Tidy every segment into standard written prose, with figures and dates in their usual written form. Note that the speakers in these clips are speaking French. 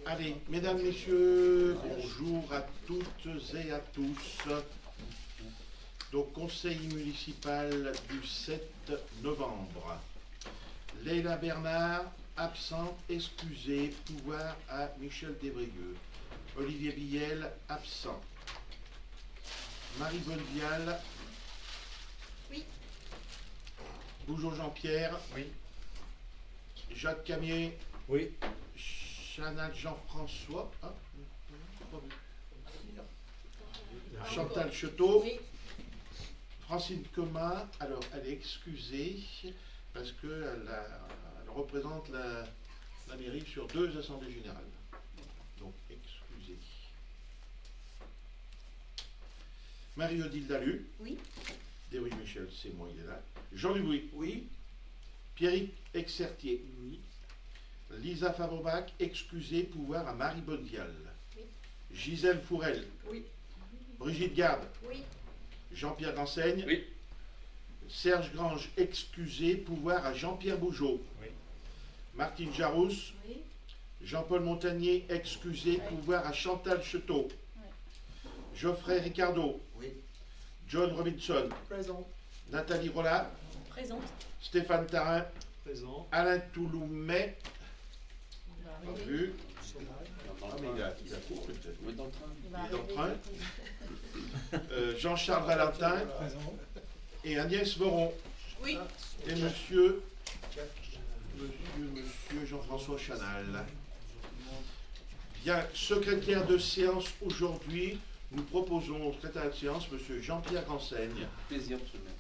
Allez, mesdames, messieurs, bonjour à toutes et à tous. Donc, conseil municipal du 7 novembre. Leila Bernard, absente, excusée, pouvoir à Michel Desbrieux. Olivier Biel, absent. Marie Bonnevial. Oui. Bougeot Jean-Pierre. Oui. Jacques Camier. Oui. Chanal Jean-François. Ah, pas vu. Chantal Cheteau. Oui. Francine Comas, alors elle est excusée parce qu'elle elle représente la mairie sur 2 assemblées générales. Donc excusée. Marie-Odile Dalu. Oui. Déry Michel, c'est moi, il est là. Jean Dubuis. Oui. Pierrick Exertier. Oui. Lisa Fabrebac, excusée, pouvoir à Marie Bonnevial. Oui. Gisèle Fourel. Oui. Brigitte Garde. Oui. Jean-Pierre Renseigne. Oui. Serge Grange, excusé, pouvoir à Jean-Pierre Bougeot. Oui. Martine Jarousse. Oui. Jean-Paul Montagnier, excusé, Oui. pouvoir à Chantal Cheteau. Oui. Geoffrey Ricardo. Oui. John Robinson. Présent. Nathalie Rollat. Présente. Stéphane Tarin. Présent. Alain Touloumet. Pas Oui. vu. Dans Ah, mais il a cours peut-être. Oui, dans le train. Il va Il est dans le arriver. Jean-Charles Valentin. Présent. Et Agnès Voron. Oui. Et monsieur Jean-François Chanal. Bien, secrétaire de séance aujourd'hui, nous proposons au secrétaire de séance monsieur Jean-Pierre Renseigne. Plaisir, monsieur le maire.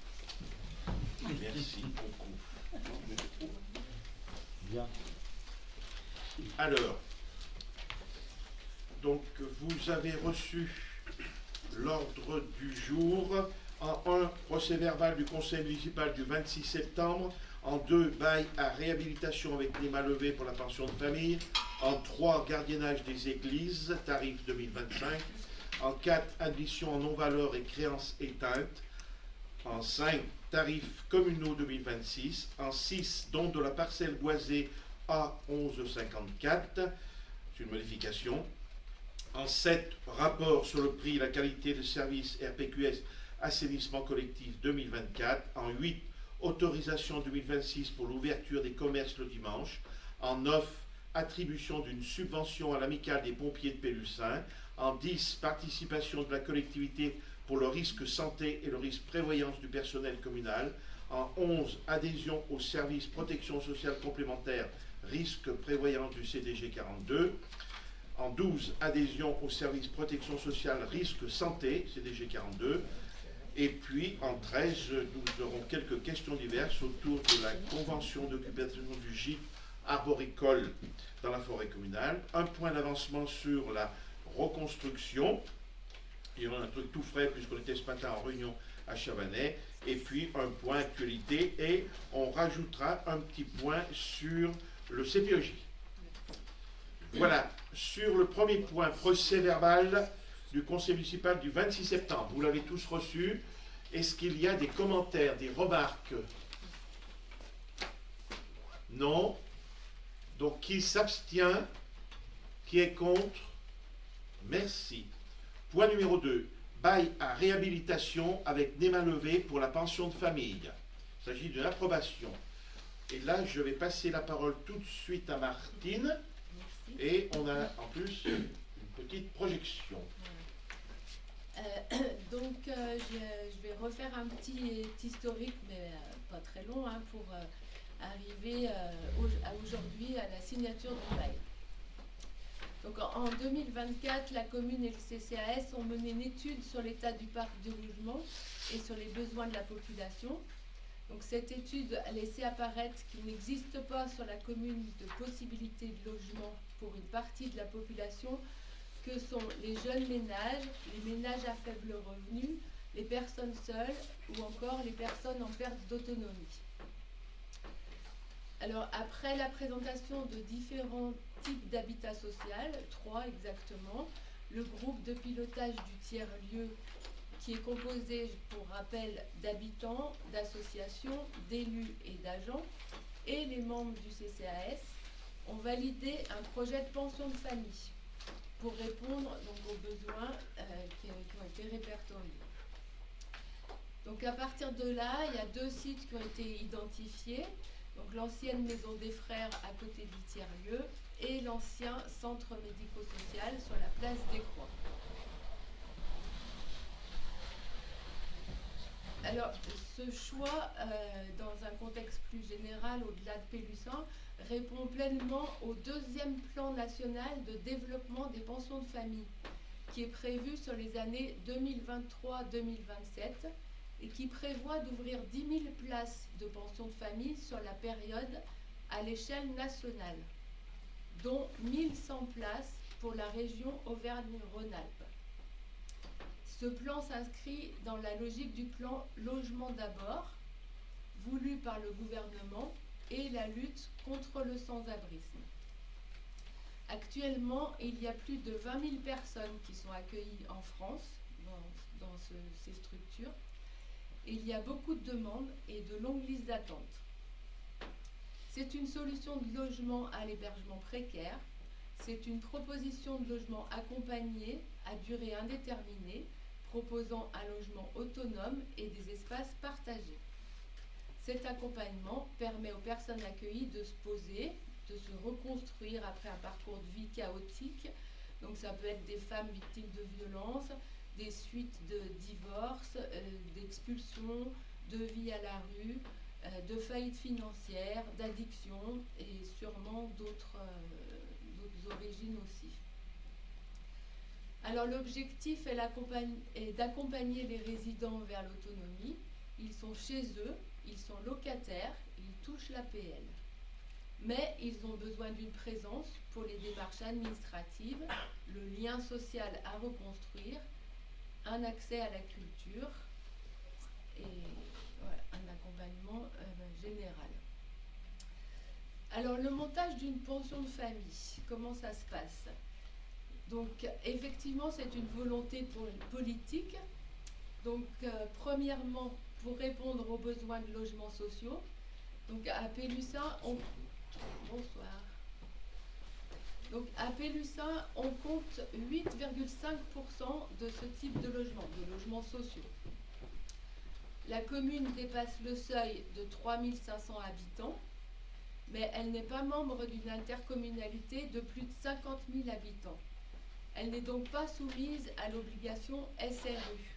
Merci beaucoup. Bien. Alors, donc vous avez reçu l'ordre du jour. En 1, procès verbal du conseil municipal du 26 septembre. En 2, bail à réhabilitation avec les mains levées pour la pension de famille. En 3, gardiennage des églises, tarif 2025. En 4, admission en non-valeur et créances éteintes. En 5, tarifs communaux 2026. En 6, don de la parcelle boisée A1154. C'est une modification. En 7, rapport sur le prix et la qualité de service RPQS assainissement collectif 2024. En 8, autorisation 2026 pour l'ouverture des commerces le dimanche. En 9, attribution d'une subvention à l'amicale des pompiers de Pélussin. En 10, participation de la collectivité pour le risque santé et le risque prévoyance du personnel communal. En 11, adhésion au service protection sociale complémentaire risque prévoyance du CDG 42. En 12, adhésion au service protection sociale risque santé, CDG 42. Et puis en 13, nous aurons quelques questions diverses autour de la convention d'occupation du gîte arboricole dans la forêt communale. Un point d'avancement sur la reconstruction. Il y a un truc tout frais puisqu'on était ce matin en réunion à Chavanais. Et puis un point actualité et on rajoutera un petit point sur le CPEJ. Voilà, sur le premier point, procès verbal du conseil municipal du 26 septembre. Vous l'avez tous reçu. Est-ce qu'il y a des commentaires, des remarques? Non. Donc, qui s'abstient? Qui est contre? Merci. Point numéro 2. Bail à réhabilitation avec des mains levées pour la pension de famille. Il s'agit d'une approbation. Et là, je vais passer la parole tout de suite à Martine. Merci. Et on a en plus une petite projection. Je vais refaire un petit historique, mais pas très long, hein, pour arriver à aujourd'hui à la signature du bail. Donc en 2024, la commune et le CCAS ont mené une étude sur l'état du parc de logement et sur les besoins de la population. Donc cette étude a laissé apparaître qu'il n'existe pas sur la commune de possibilité de logement pour une partie de la population que sont les jeunes ménages, les ménages à faible revenu, les personnes seules ou encore les personnes en perte d'autonomie. Alors après la présentation de différents types d'habitat social, 3 exactement, le groupe de pilotage du tiers-lieu qui est composé, pour rappel, d'habitants, d'associations, d'élus et d'agents, et les membres du CCAS ont validé un projet de pension de famille pour répondre donc, aux besoins qui ont été répertoriés. Donc à partir de là, il y a 2 sites qui ont été identifiés. Donc l'ancienne maison des frères à côté d'Ithirieux et l'ancien centre médico-social sur la place des Croix. Alors ce choix, dans un contexte plus général au-delà de Pélussin, répond pleinement au 2e plan national de développement des pensions de famille qui est prévu sur les années 2023-2027 et qui prévoit d'ouvrir 10 000 places de pensions de famille sur la période à l'échelle nationale, dont 1100 places pour la région Auvergne-Rhône-Alpes. Ce plan s'inscrit dans la logique du plan Logement d'abord, voulu par le gouvernement, et la lutte contre le sans-abrisme. Actuellement, il y a plus de 20 000 personnes qui sont accueillies en France dans ces structures. Il y a beaucoup de demandes et de longues listes d'attente. C'est une solution de logement à l'hébergement précaire. C'est une proposition de logement accompagné à durée indéterminée, proposant un logement autonome et des espaces partagés. Cet accompagnement permet aux personnes accueillies de se poser, de se reconstruire après un parcours de vie chaotique. Donc ça peut être des femmes victimes de violences, des suites de divorce, d'expulsion, de vie à la rue, de faillite financière, d'addiction et sûrement d'autres origines aussi. Alors l'objectif est d'accompagner les résidents vers l'autonomie. Ils sont chez eux, ils sont locataires, ils touchent l'APL. Mais ils ont besoin d'une présence pour les démarches administratives, le lien social à reconstruire, un accès à la culture et voilà, un accompagnement général. Alors le montage d'une pension de famille, comment ça se passe? Donc effectivement c'est une volonté politique. Donc premièrement pour répondre aux besoins de logements sociaux. Donc à Pélussin, bonsoir. Donc à Pélussin, on compte 8,5% de ce type de logements sociaux. La commune dépasse le seuil de 3500 habitants, mais elle n'est pas membre d'une intercommunalité de plus de 50 000 habitants. Elle n'est donc pas soumise à l'obligation SRU.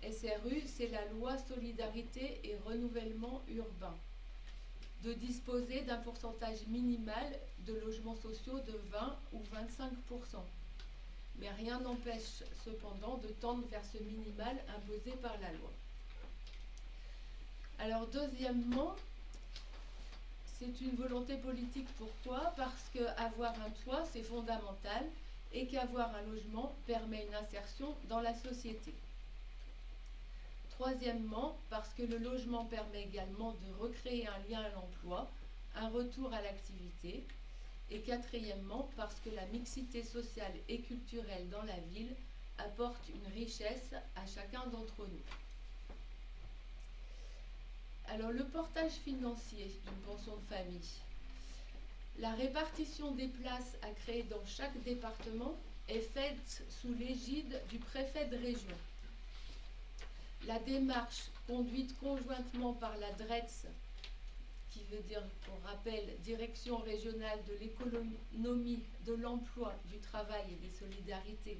SRU, c'est la loi Solidarité et Renouvellement Urbain, de disposer d'un pourcentage minimal de logements sociaux de 20 ou 25%. Mais rien n'empêche cependant de tendre vers ce minimal imposé par la loi. Alors deuxièmement, c'est une volonté politique. Pourquoi? Parce qu'avoir un toit, c'est fondamental et qu'avoir un logement permet une insertion dans la société. Troisièmement, parce que le logement permet également de recréer un lien à l'emploi, un retour à l'activité. Et quatrièmement, parce que la mixité sociale et culturelle dans la ville apporte une richesse à chacun d'entre nous. Alors le portage financier d'une pension de famille. La répartition des places à créer dans chaque département est faite sous l'égide du préfet de région. La démarche conduite conjointement par la DRETS, qui veut dire, pour rappel, Direction régionale de l'économie, de l'emploi, du travail et des solidarités,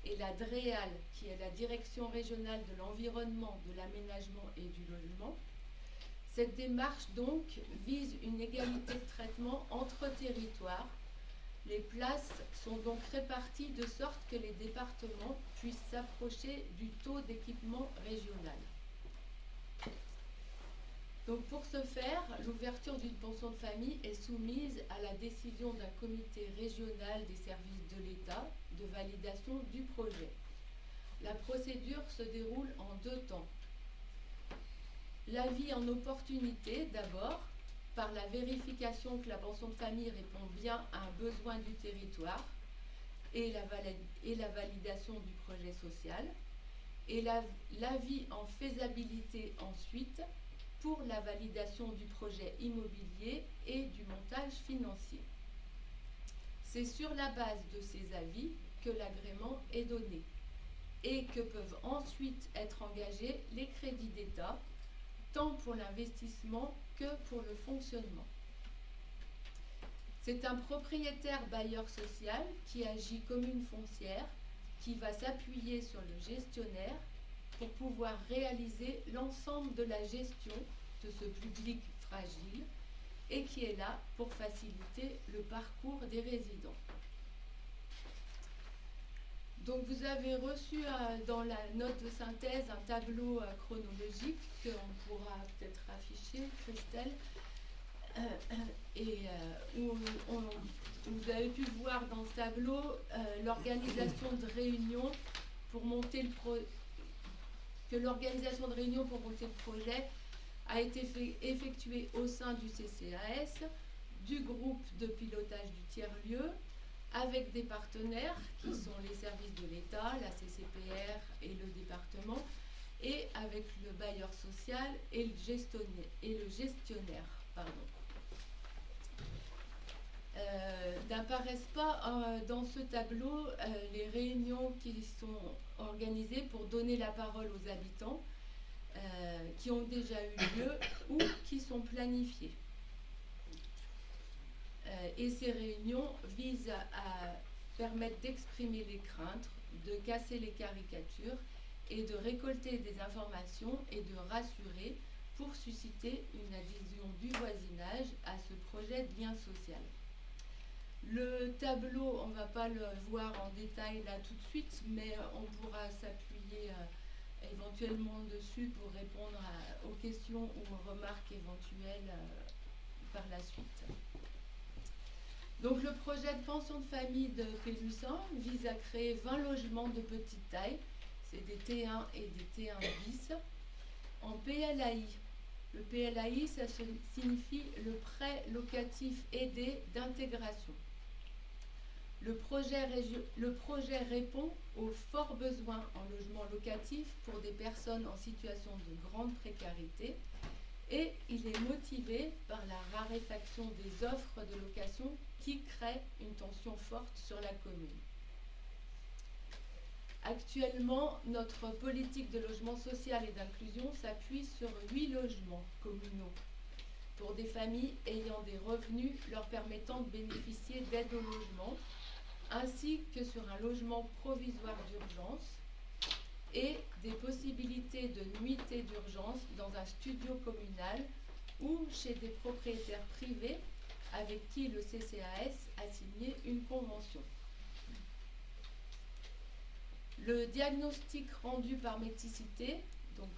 et la DREAL, qui est la Direction régionale de l'environnement, de l'aménagement et du logement. Cette démarche donc vise une égalité de traitement entre territoires. Les places sont donc réparties de sorte que les départements puissent s'approcher du taux d'équipement régional. Donc pour ce faire, l'ouverture d'une pension de famille est soumise à la décision d'un comité régional des services de l'État de validation du projet. La procédure se déroule en 2 temps. L'avis en opportunité d'abord, par la vérification que la pension de famille répond bien à un besoin du territoire et la validation du projet social, et l'avis en faisabilité ensuite pour la validation du projet immobilier et du montage financier. C'est sur la base de ces avis que l'agrément est donné et que peuvent ensuite être engagés les crédits d'État, tant pour l'investissement que pour le fonctionnement. C'est un propriétaire bailleur social qui agit comme une foncière, qui va s'appuyer sur le gestionnaire pour pouvoir réaliser l'ensemble de la gestion de ce public fragile et qui est là pour faciliter le parcours des résidents. Donc vous avez reçu dans la note de synthèse un tableau chronologique qu'on pourra peut-être afficher, Christelle, où vous avez pu voir dans ce tableau l'organisation de réunions pour monter que l'organisation de réunions pour monter le projet a été effectuée au sein du CCAS, du groupe de pilotage du tiers-lieu, avec des partenaires qui sont les services de l'État, la CCPR et le département, et avec le bailleur social et le gestionnaire. N'apparaissent pas dans ce tableau les réunions qui sont organisées pour donner la parole aux habitants, qui ont déjà eu lieu ou qui sont planifiées. Et ces réunions visent à permettre d'exprimer les craintes, de casser les caricatures et de récolter des informations et de rassurer pour susciter une adhésion du voisinage à ce projet de lien social. Le tableau, on ne va pas le voir en détail là tout de suite, mais on pourra s'appuyer éventuellement dessus pour répondre aux questions ou aux remarques éventuelles par la suite. Donc le projet de pension de famille de Pélussin vise à créer 20 logements de petite taille, c'est des T1 et des T1 bis, en PLAI. Le PLAI, ça signifie le prêt locatif aidé d'intégration. Le projet répond aux forts besoins en logement locatif pour des personnes en situation de grande précarité et il est motivé par la raréfaction des offres de location qui crée une tension forte sur la commune. Actuellement, notre politique de logement social et d'inclusion s'appuie sur 8 logements communaux pour des familles ayant des revenus leur permettant de bénéficier d'aide au logement, ainsi que sur un logement provisoire d'urgence et des possibilités de nuitées d'urgence dans un studio communal ou chez des propriétaires privés avec qui le CCAS a signé une convention. Le diagnostic rendu par Méticité, donc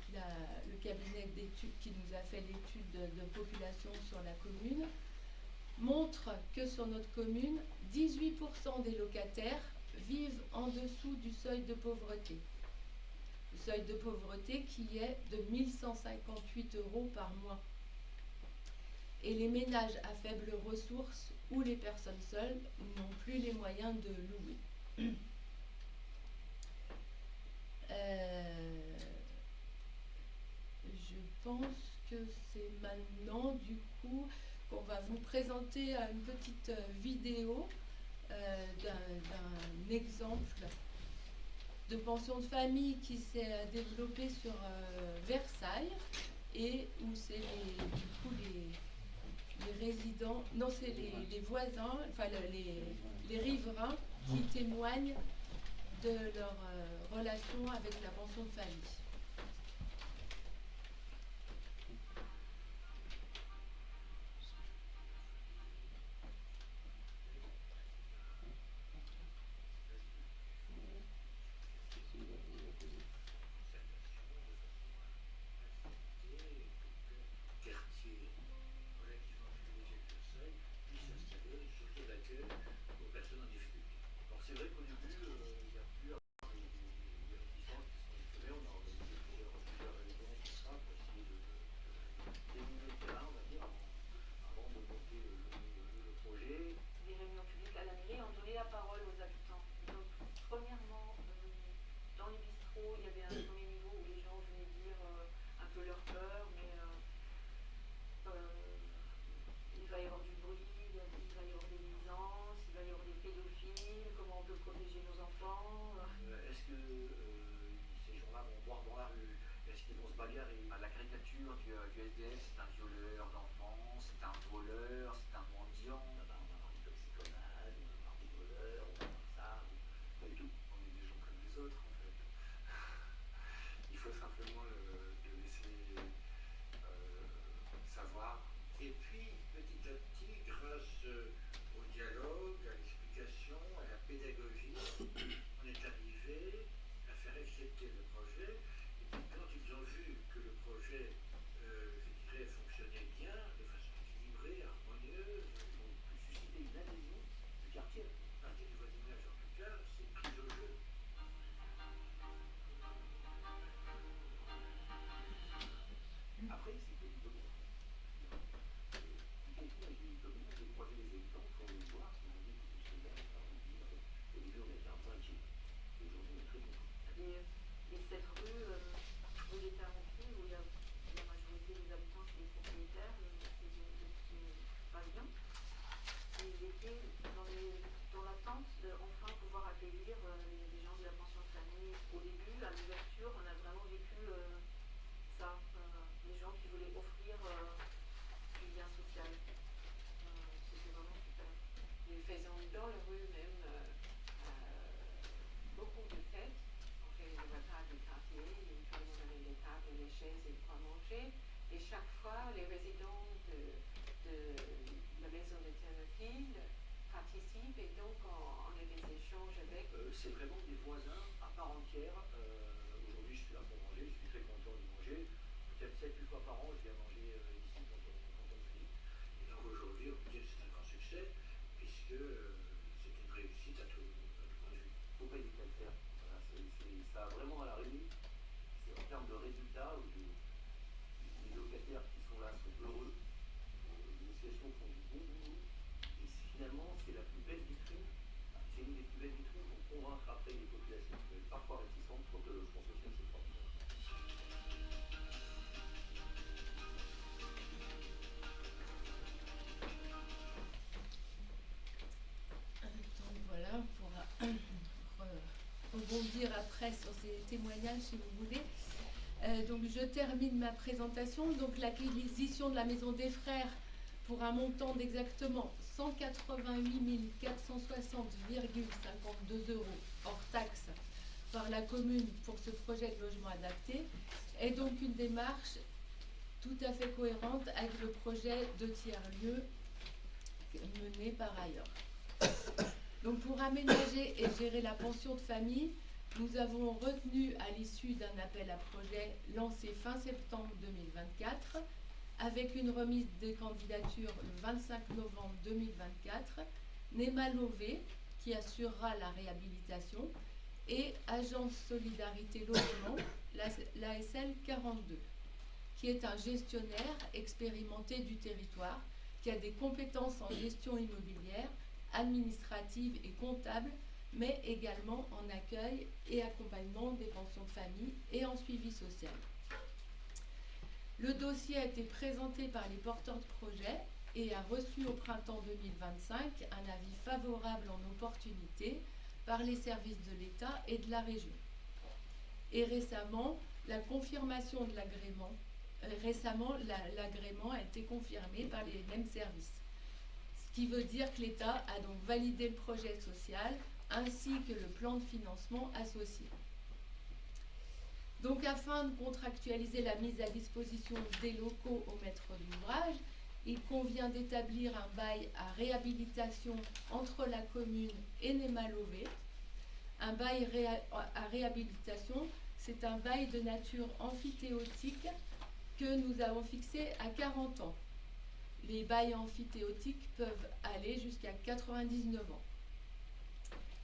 le cabinet d'études qui nous a fait l'étude de population sur la commune, montre que sur notre commune, 18% des locataires vivent en dessous du seuil de pauvreté. Le seuil de pauvreté qui est de 1 158 € par mois. Et les ménages à faibles ressources ou les personnes seules n'ont plus les moyens de louer. Je pense que c'est maintenant, du coup, qu'on va vous présenter une petite vidéo d'un exemple de pension de famille qui s'est développé sur Versailles et où c'est du coup les résidents, non c'est les voisins, enfin les riverains qui témoignent de leur relation avec la pension de famille. Il va y avoir du bruit, il va y avoir des nuisances, il va y avoir des est-ce qu'ils vont se bagarrer? La caricature du SDF, c'est un violeur d'enfants, c'est un voleur, c'est un mendiant. On va avoir des toxicomanes, on va avoir des voleurs, on va avoir ça. Pas du tout. On est des gens comme les autres, en fait. Il faut simplement le laisser savoir. Et puis, petit à petit, grâce au dialogue, à l'explication, à la pédagogie, on est arrivé à faire accepter le projet. Et puis, quand ils ont vu que le projet, je dirais, fonctionnait bien, de façon équilibrée, harmonieuse, Ils ont pu susciter une adhésion du quartier. une partie du voisinage en tout cas, s'est prise au jeu. Après, c'est que du commun. Y compris avec les communs, j'ai croisé les habitants pour les voir, qui m'ont dit que tout ce qu'on a, au début on était un peu inquiets. Aujourd'hui on est très contents. Et cette rue où il était rentré, où la majorité des habitants sont des propriétaires, c'est pas bien. Ils étaient dans l'attente de enfin pouvoir accueillir des gens de la pension de famille. Au début, à l'ouverture, on a vraiment vécu ça, les gens qui voulaient offrir du lien social. C'était vraiment super. Nous faisons dans la rue même beaucoup de fêtes. On fait les repas du quartier, tout le monde avait les tables, les chaises et quoi manger. Et chaque fois, les résidents de la maison d'alternative participent et donc on a des échanges avec. C'est vraiment des voisins à part entière. Aujourd'hui je suis là pour manger, je suis très content de manger. Peut-être 7-8 fois par an, je viens manger ici quand on finit. Et donc aujourd'hui, on peut dire que c'est un grand succès, puisque c'est une réussite à tout point de vue. Faut pas hésiter à le faire. Voilà, ça a vraiment à la réunie. C'est en termes de résultats où les locataires qui sont là sont heureux. Les associations font du bon boulot. Et finalement, c'est la plus belle vitrine. C'est une des plus belles vitrines pour convaincre après les populations qui peuvent être parfois réticentes pour que le fonds social se forme. Donc voilà, pour rebondir après sur ces témoignages si vous voulez. Donc je termine ma présentation. Donc l'acquisition de la Maison des Frères pour un montant d'exactement 188 460,52 € hors taxe par la commune pour ce projet de logement adapté est donc une démarche tout à fait cohérente avec le projet de tiers-lieu mené par ailleurs. Donc pour aménager et gérer la pension de famille, nous avons retenu à l'issue d'un appel à projet lancé fin septembre 2024 avec une remise des candidatures le 25 novembre 2024, Nema Lové qui assurera la réhabilitation et Agence Solidarité Logement, l'ASL 42, qui est un gestionnaire expérimenté du territoire, qui a des compétences en gestion immobilière, administrative et comptable, mais également en accueil et accompagnement des pensions de famille et en suivi social. Le dossier a été présenté par les porteurs de projet et a reçu au printemps 2025 un avis favorable en opportunité par les services de l'État et de la région. Et récemment, l'agrément a été confirmé par les mêmes services. Ce qui veut dire que l'État a donc validé le projet social ainsi que le plan de financement associé. Donc afin de contractualiser la mise à disposition des locaux au maître d'ouvrage, il convient d'établir un bail à réhabilitation entre la commune et Nema Lové. Un bail à réhabilitation, c'est un bail de nature amphithéotique que nous avons fixé à 40 ans. Les bails amphithéotiques peuvent aller jusqu'à 99 ans.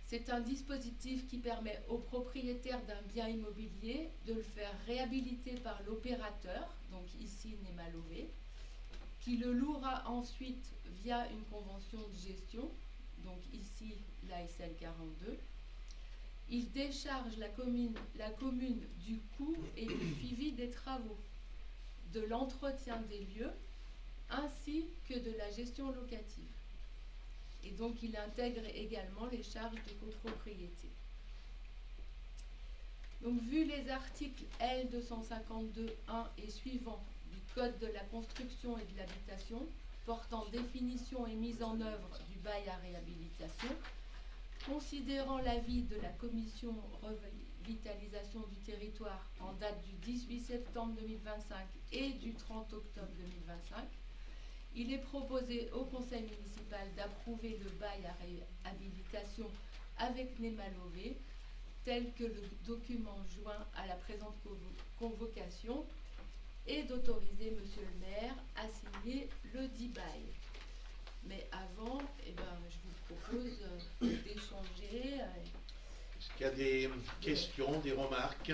C'est un dispositif qui permet aux propriétaires d'un bien immobilier de le faire réhabiliter par l'opérateur, donc ici Nema Lové, qui le louera ensuite via une convention de gestion, donc ici l'ASL 42. Il décharge la commune du coût et du suivi des travaux, de l'entretien des lieux, ainsi que de la gestion locative. Et donc, il intègre également les charges de copropriété. Donc, vu les articles L252.1 et suivants du Code de la construction et de l'habitation, portant définition et mise en œuvre du bail à réhabilitation, considérant l'avis de la Commission revitalisation du territoire en date du 18 septembre 2025 et du 30 octobre 2025, il est proposé au Conseil municipal d'approuver le bail à réhabilitation avec Némalové, tel que le document joint à la présente convocation, et d'autoriser Monsieur le maire à signer le dit bail. Mais avant, je vous propose d'échanger. Est-ce qu'il y a des questions, des remarques?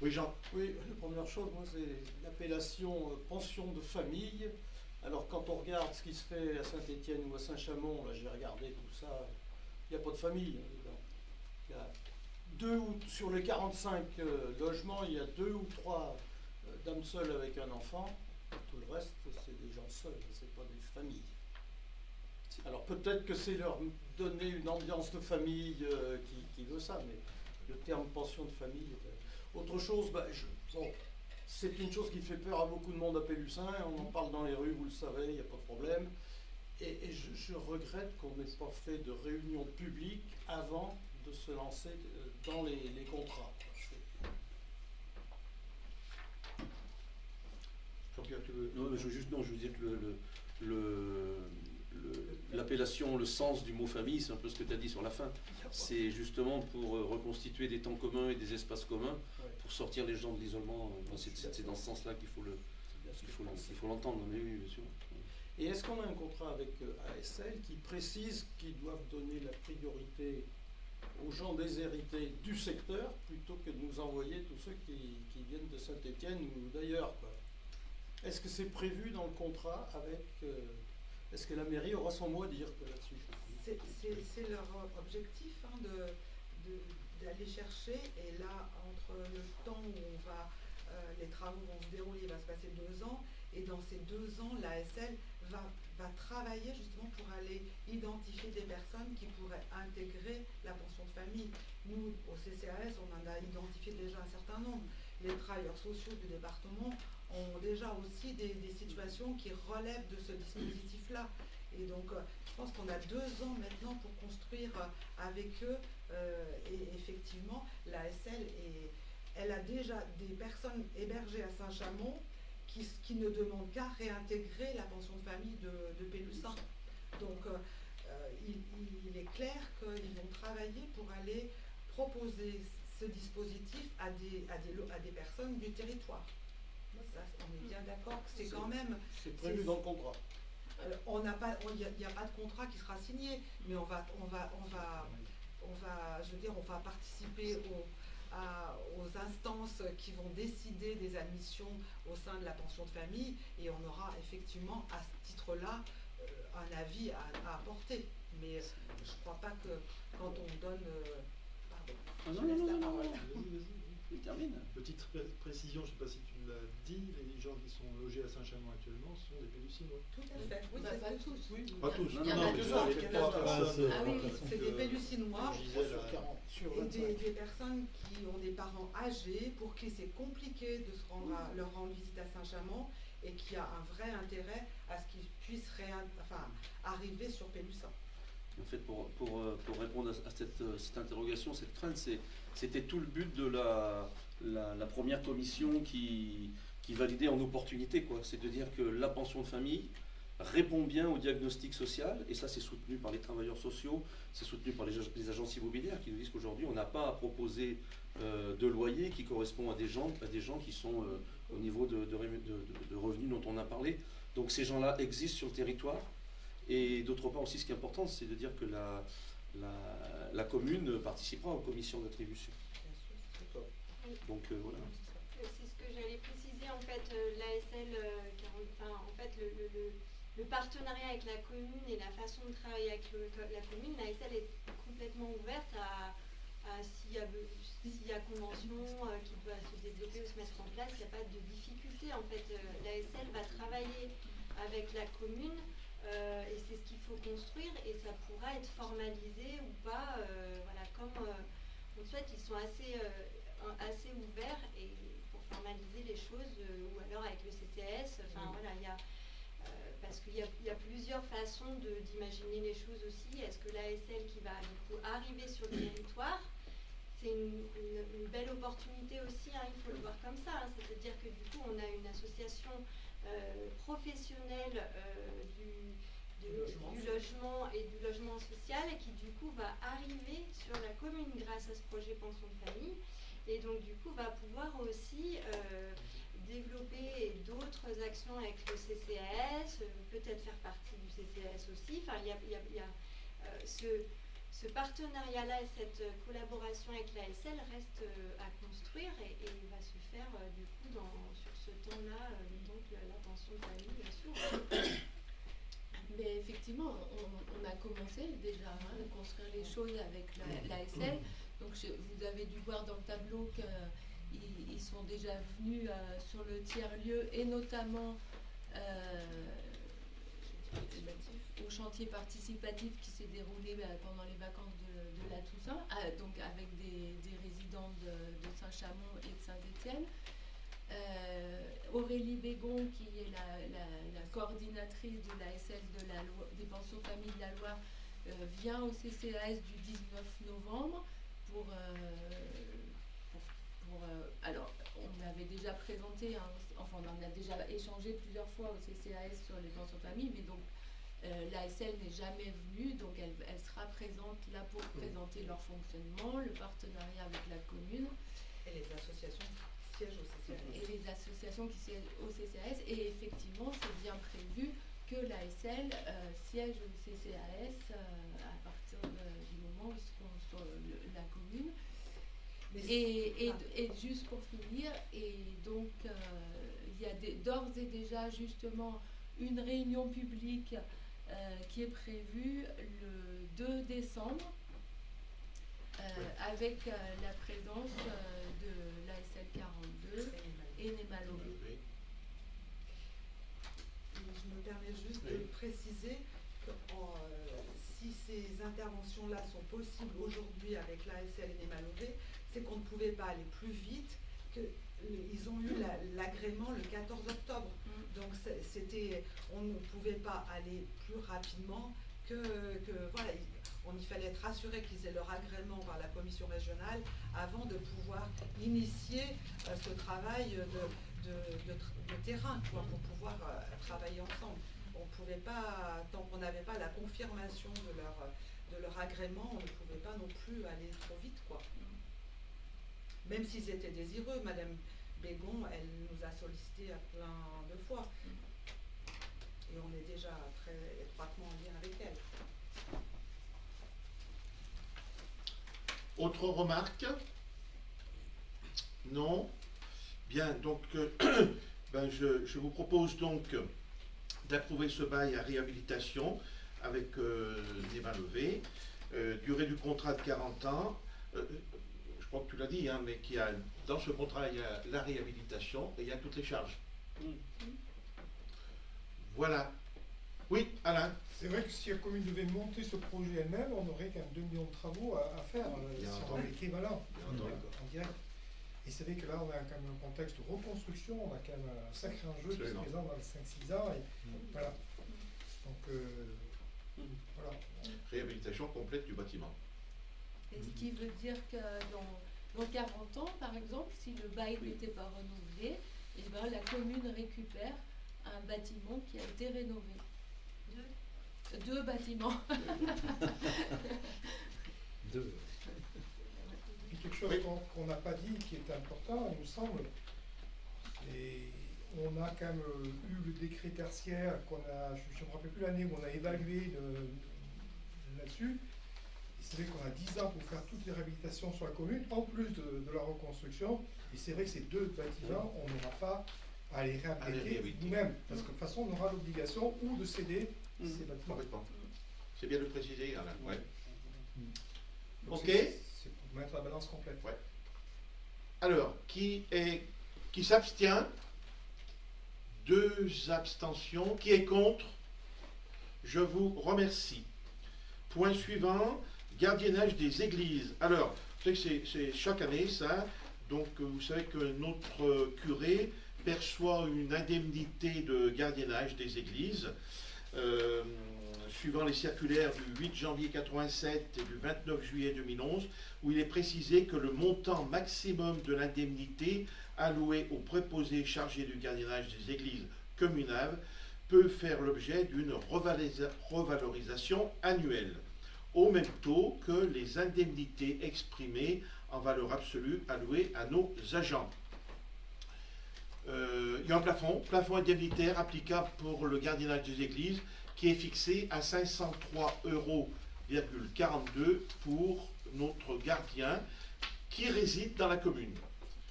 Oui, Jean. Oui, la première chose, moi, c'est l'appellation pension de famille. Alors, quand on regarde ce qui se fait à Saint-Étienne ou à Saint-Chamond, là, j'ai regardé tout ça, il n'y a pas de famille dedans. Il y a sur les 45 logements, il y a 2 ou 3 dames seules avec un enfant. Tout le reste, c'est des gens seuls, c'est pas des familles. Alors peut-être que c'est leur donner une ambiance de famille qui veut ça, mais le terme pension de famille. Autre chose, c'est une chose qui fait peur à beaucoup de monde à Pélussin, on en parle dans les rues, vous le savez, il n'y a pas de problème. Et je regrette qu'on n'ait pas fait de réunion publique avant de se lancer dans les contrats. Non, je veux dire que l'appellation, le sens du mot famille, c'est un peu ce que tu as dit sur la fin. C'est justement pour reconstituer des temps communs et des espaces communs, pour sortir les gens de l'isolement. C'est dans ce sens-là qu'il faut l'entendre. Mais oui, bien sûr. Et est-ce qu'on a un contrat avec ASL qui précise qu'ils doivent donner la priorité aux gens déshérités du secteur plutôt que de nous envoyer tous ceux qui viennent de Saint-Étienne ou d'ailleurs, quoi? Est-ce que c'est prévu dans le contrat avec... est-ce que la mairie aura son mot à dire là-dessus? C'est leur objectif d'aller chercher, et là, entre le temps où les travaux vont se dérouler, il va se passer 2 ans, et dans ces 2 ans, l'ASL va travailler justement pour aller identifier des personnes qui pourraient intégrer la pension de famille. Nous, au CCAS, on en a identifié déjà un certain nombre. Les travailleurs sociaux du département ont déjà aussi des situations qui relèvent de ce dispositif-là. Et donc, je pense qu'on a 2 ans maintenant pour construire avec eux. Et effectivement, l'ASL, elle a déjà des personnes hébergées à Saint-Chamond qui ne demandent qu'à réintégrer la pension de famille de Pélussin. Donc, il est clair qu'ils vont travailler pour aller proposer ce dispositif à des personnes du territoire. Ça, on est bien d'accord que c'est quand même... C'est prévu dans le contrat. Il n'y a pas de contrat qui sera signé, mais on va participer aux instances qui vont décider des admissions au sein de la pension de famille, et on aura effectivement à ce titre-là un avis à apporter. Mais je ne crois pas que quand on donne... pardon, je laisse la parole. Il termine. Petite précision, je ne sais pas si tu l'as dit, les gens qui sont logés à Saint-Chamond actuellement sont des Pélussinois. Tout à fait, oui, c'est pas ça. tous. Oui, Pas tous. Il y en a que qui ça, sont- les 3 personnes. Ah oui, c'est des Pélussinois. Sur Et 25. des personnes qui ont des parents âgés, pour qui c'est compliqué de se rendre leur rendre visite à Saint-Chamond, et qui a un vrai intérêt à ce qu'ils puissent arriver sur Pélussin. En fait, pour répondre à cette interrogation, cette crainte, c'était tout le but de la première commission qui validait en opportunité, quoi. C'est de dire que la pension de famille répond bien au diagnostic social, et ça c'est soutenu par les travailleurs sociaux, c'est soutenu par les agences immobilières qui nous disent qu'aujourd'hui on n'a pas à proposer de loyer qui correspond à des gens qui sont au niveau de revenus dont on a parlé. Donc ces gens-là existent sur le territoire. Et d'autre part aussi, ce qui est important, c'est de dire que la commune participera aux commissions d'attribution. Donc voilà. C'est ce que j'allais préciser, en fait, l'ASL, en fait, le partenariat avec la commune et la façon de travailler avec la commune, l'ASL est complètement ouverte à s'il y a convention qui doit se développer ou se mettre en place, il n'y a pas de difficulté. En fait, l'ASL va travailler avec la commune et c'est ce qu'il faut construire, et ça pourra être formalisé ou pas, voilà, comme on le souhaite. Ils sont assez assez ouvert et pour formaliser les choses, ou alors avec le CCAS, enfin voilà, il y a parce qu'il y a plusieurs façons d'imaginer les choses aussi. Est-ce que l'ASL qui va du coup arriver sur le territoire, c'est une belle opportunité aussi, hein, il faut le voir comme ça, hein, c'est-à-dire que du coup on a une association professionnelle du logement et du logement social et qui du coup va arriver sur la commune grâce à ce projet pension de famille et donc du coup va pouvoir aussi développer d'autres actions avec le CCAS, peut-être faire partie du CCAS aussi. Enfin, il y a ce partenariat-là et cette collaboration avec l'ASL reste à construire et va se faire du coup sur ce temps-là, donc la pension de famille, bien sûr. Mais effectivement, on a commencé déjà à construire les choses avec l'ASL. Donc vous avez dû voir dans le tableau qu'ils sont déjà venus sur le tiers-lieu et notamment au chantier participatif qui s'est déroulé pendant les vacances de la Toussaint, donc avec des résidents de Saint-Chamond et de Saint-Étienne. Aurélie Bégon, qui est la coordinatrice de l'ASL des pensions famille de la Loire, vient au CCAS du 19 novembre alors, on avait déjà présenté, enfin on en a déjà échangé plusieurs fois au CCAS sur les pensions famille, mais donc l'ASL n'est jamais venue, donc elle sera présente là pour présenter leur fonctionnement, le partenariat avec la commune. Et les associations qui siègent au CCAS. Et les associations qui siègent au CCAS, et effectivement c'est bien prévu que l'ASL siège au CCAS à partir du moment où ils seront sur la commune. Et juste pour finir, et donc il y a d'ores et déjà justement une réunion publique qui est prévue le 2 décembre avec la présence de l'ASL 42 et Némalové. Je me permets juste de préciser que si ces interventions-là sont possibles aujourd'hui avec l'ASL et Némalové, c'est qu'on ne pouvait pas aller plus vite, qu'ils ont eu l'agrément le 14 octobre. Donc on ne pouvait pas aller plus rapidement que voilà, il fallait être assuré qu'ils aient leur agrément par la commission régionale avant de pouvoir initier ce travail de terrain, pour pouvoir travailler ensemble. On ne pouvait pas, tant qu'on n'avait pas la confirmation de leur agrément, on ne pouvait pas non plus aller trop vite, quoi. Même s'ils étaient désireux, Madame Bégon, elle nous a sollicité à plein de fois. Et on est déjà très étroitement en lien avec elle. Autre remarque? Non? Bien, donc je vous propose donc d'approuver ce bail à réhabilitation avec Némalové, durée du contrat de 40 ans. Je crois que tu l'as dit, hein, mais dans ce contrat, il y a la réhabilitation et il y a toutes les charges. Voilà. Oui, Alain. C'est vrai que si la commune devait monter ce projet elle-même, on aurait quand même 2 millions de travaux à faire sur l'équivalent en direct. Et c'est vrai que là, on a quand même un contexte de reconstruction, on a quand même un sacré enjeu qui se présente dans les 5-6 ans. Et voilà. Donc, voilà. Réhabilitation complète du bâtiment. Et ce qui veut dire que dans 40 ans, par exemple, si le bail n'était pas renouvelé, eh ben, la commune récupère un bâtiment qui a été rénové. 2 bâtiments. Et quelque chose qu'on n'a pas dit, qui est important, il me semble, et on a quand même eu le décret tertiaire qu'on a, je ne me rappelle plus l'année où on a évalué là-dessus. C'est vrai qu'on a 10 ans pour faire toutes les réhabilitations sur la commune, en plus de la reconstruction. Et c'est vrai que ces 2 bâtiments, on n'aura pas à les réhabiliter nous-mêmes. Parce que de toute façon, on aura l'obligation ou de céder ces bâtiments. C'est bien de le préciser, Alain. Ouais. Donc ok. C'est pour mettre la balance complète. Ouais. Alors, qui s'abstient? 2 abstentions. Qui est contre? Je vous remercie. Point suivant, gardiennage des églises. Alors, vous savez que c'est chaque année ça, Donc vous savez que notre curé perçoit une indemnité de gardiennage des églises. Suivant les circulaires du 8 janvier 87 et du 29 juillet 2011, où il est précisé que le montant maximum de l'indemnité allouée aux préposés chargés du gardiennage des églises communales peut faire l'objet d'une revalorisation annuelle, au même taux que les indemnités exprimées en valeur absolue allouées à nos agents. Il y a un plafond indemnitaire applicable pour le gardiennage des églises, qui est fixé à 503,42 € pour notre gardien qui réside dans la commune.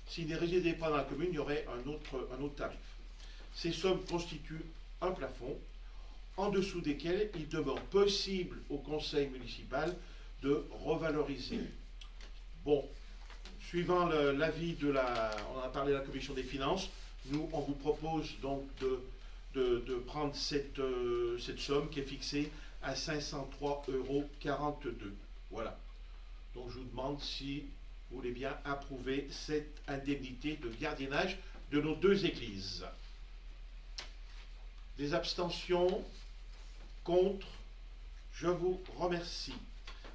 S'il ne résidait pas dans la commune, il y aurait un autre tarif. Ces sommes constituent un plafond en dessous desquels il demeure possible au conseil municipal de revaloriser. Bon, suivant l'avis de on a parlé de la commission des finances, nous on vous propose donc de prendre cette somme qui est fixée à 503,42 €. Voilà. Donc je vous demande si vous voulez bien approuver cette indemnité de gardiennage de nos deux églises. Des abstentions? Contre? Je vous remercie.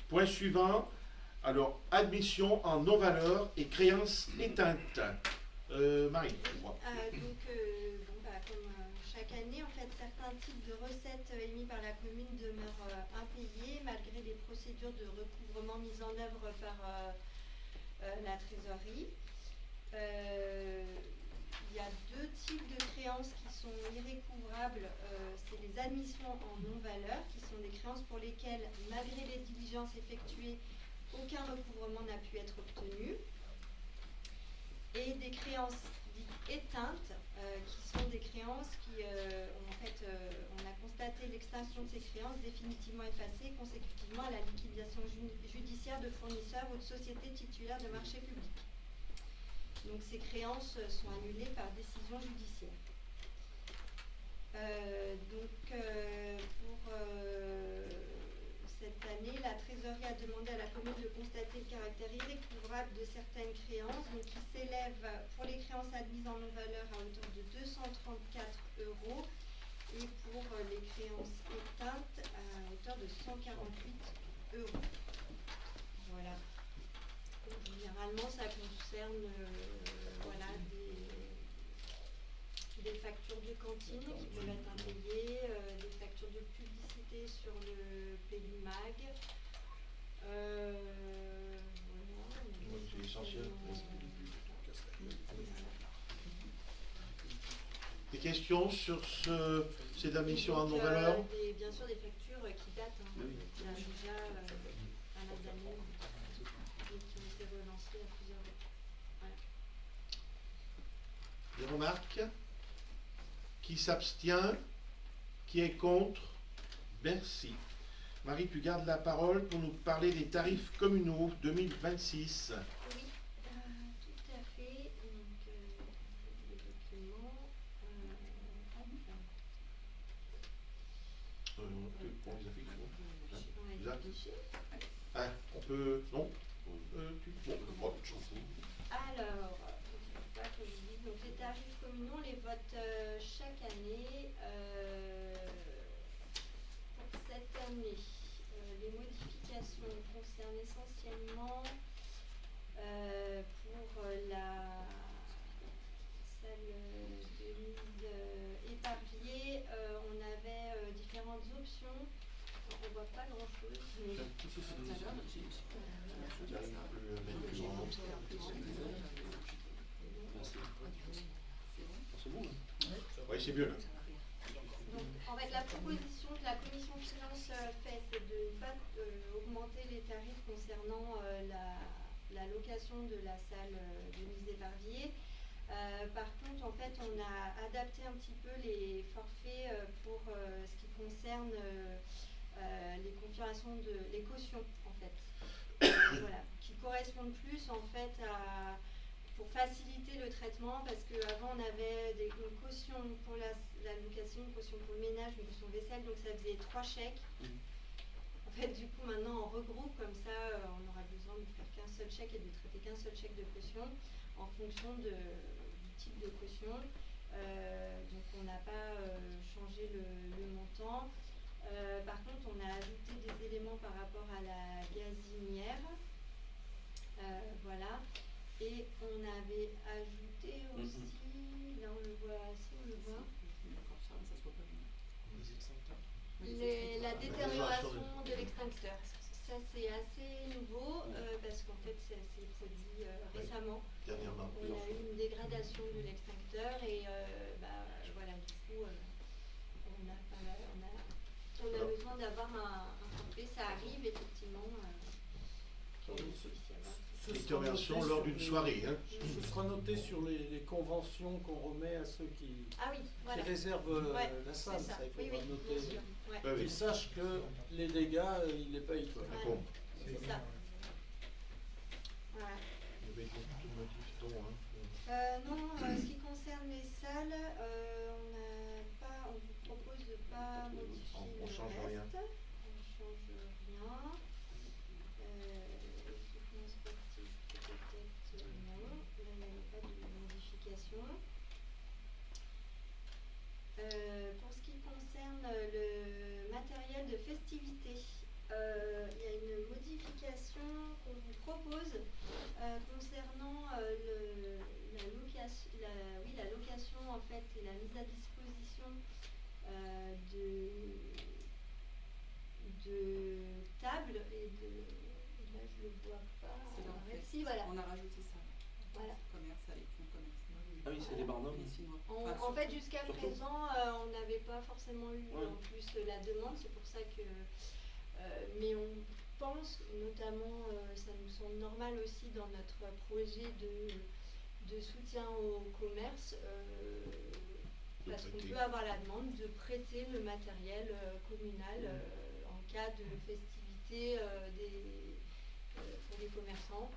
Point suivant. Alors, admission en non-valeur et créance éteinte. Marie, je crois. Comme chaque année, en fait, certains types de recettes émis par la commune demeurent impayés malgré les procédures de recouvrement mises en œuvre par la trésorerie. Il y a deux types de créances qui sont irrécouvrables. C'est les admissions en non-valeur, qui sont des créances pour lesquelles, malgré les diligences effectuées, aucun recouvrement n'a pu être obtenu. Et des créances dites éteintes, qui sont des créances qui, on a constaté l'extinction de ces créances définitivement effacées consécutivement à la liquidation judiciaire de fournisseurs ou de sociétés titulaires de marchés publics. Donc ces créances sont annulées par décision judiciaire. Pour cette année, la trésorerie a demandé à la commune de constater le caractère irrécouvrable de certaines créances, donc qui s'élèvent pour les créances admises en non-valeur à hauteur de 234 € et pour les créances éteintes à hauteur de 148 €. Voilà. Généralement, ça concerne des factures de cantine qui peuvent être impayées, des factures de publicité sur le Pélimag. C'est essentiel. Des questions sur ces admissions en non-valeur? Bien sûr, des factures qui datent. Il y a déjà pas mal d'années et qui ont été relancées à plusieurs reprises. Voilà. Des remarques? Qui s'abstient? Qui est contre? Merci. Marie, tu gardes la parole pour nous parler des tarifs communaux 2026. Oui, tout à fait. Donc, les documents. On peut. Non? Alors, pas que je dise, donc les tarifs communaux, on les vote chaque année. Pour cette année, les modifications concernent essentiellement pour la salle de mise épargnée, on avait différentes options. On ne voit pas grand chose, mais oui, c'est mieux là. Donc, en fait, la proposition que la commission finance fait, c'est de ne pas augmenter les tarifs concernant la location de la salle de mise épargnée. Par contre, en fait, on a adapté un petit peu les forfaits pour ce qui concerne les confirmations les cautions, en fait. Voilà, qui correspondent plus, en fait, pour faciliter le traitement, parce qu'avant, on avait une caution pour la location, une caution pour le ménage, une caution vaisselle, donc ça faisait 3 chèques. En fait, du coup, maintenant, on regroupe, comme ça, on aura besoin de faire qu'un seul chèque et de traiter qu'un seul chèque de caution. en fonction du type de caution. Donc on n'a pas changé le montant. Par contre, on a ajouté des éléments par rapport à la gazinière. Voilà. Et on avait ajouté aussi, là on le voit, si on le voit, la détérioration de l'extincteur. Ça c'est assez nouveau parce qu'en fait ça s'est produit récemment. Dernièrement. On a eu une dégradation de l'extincteur et voilà, du coup on a besoin d'avoir un forfait. Ça arrive effectivement. Détérioration lors d'une soirée. Hein. Ce sera noté sur les conventions qu'on remet à ceux qui réservent la salle. Ça. Il faudra noter. Bien sûr. Ouais. Qu'ils sachent que les dégâts, ils les payent. Quoi. Voilà. C'est ça. Voilà. Il y avait beaucoup de motifs, non, ce qui concerne les salles, on vous propose de ne pas modifier on change le reste. rien. On change rien. Équipement sportif, peut-être non. Là, il n'y avait pas de modification. Pour ce qui concerne le matériel de festivité, il y a une modification qu'on vous propose concernant la location en fait et la mise à disposition de tables et de. Là, je le vois pas. Si, voilà. On a rajouté ça. Voilà. Commerce, les fonds de commerce. Ah oui, c'est les barnums. En fait, jusqu'à présent, on n'avait pas forcément eu en plus la demande, c'est pour ça que. Mais on pense, notamment, ça nous semble normal aussi dans notre projet de soutien au commerce, parce qu'on peut avoir la demande de prêter le matériel communal en cas de festivité pour les commerçants.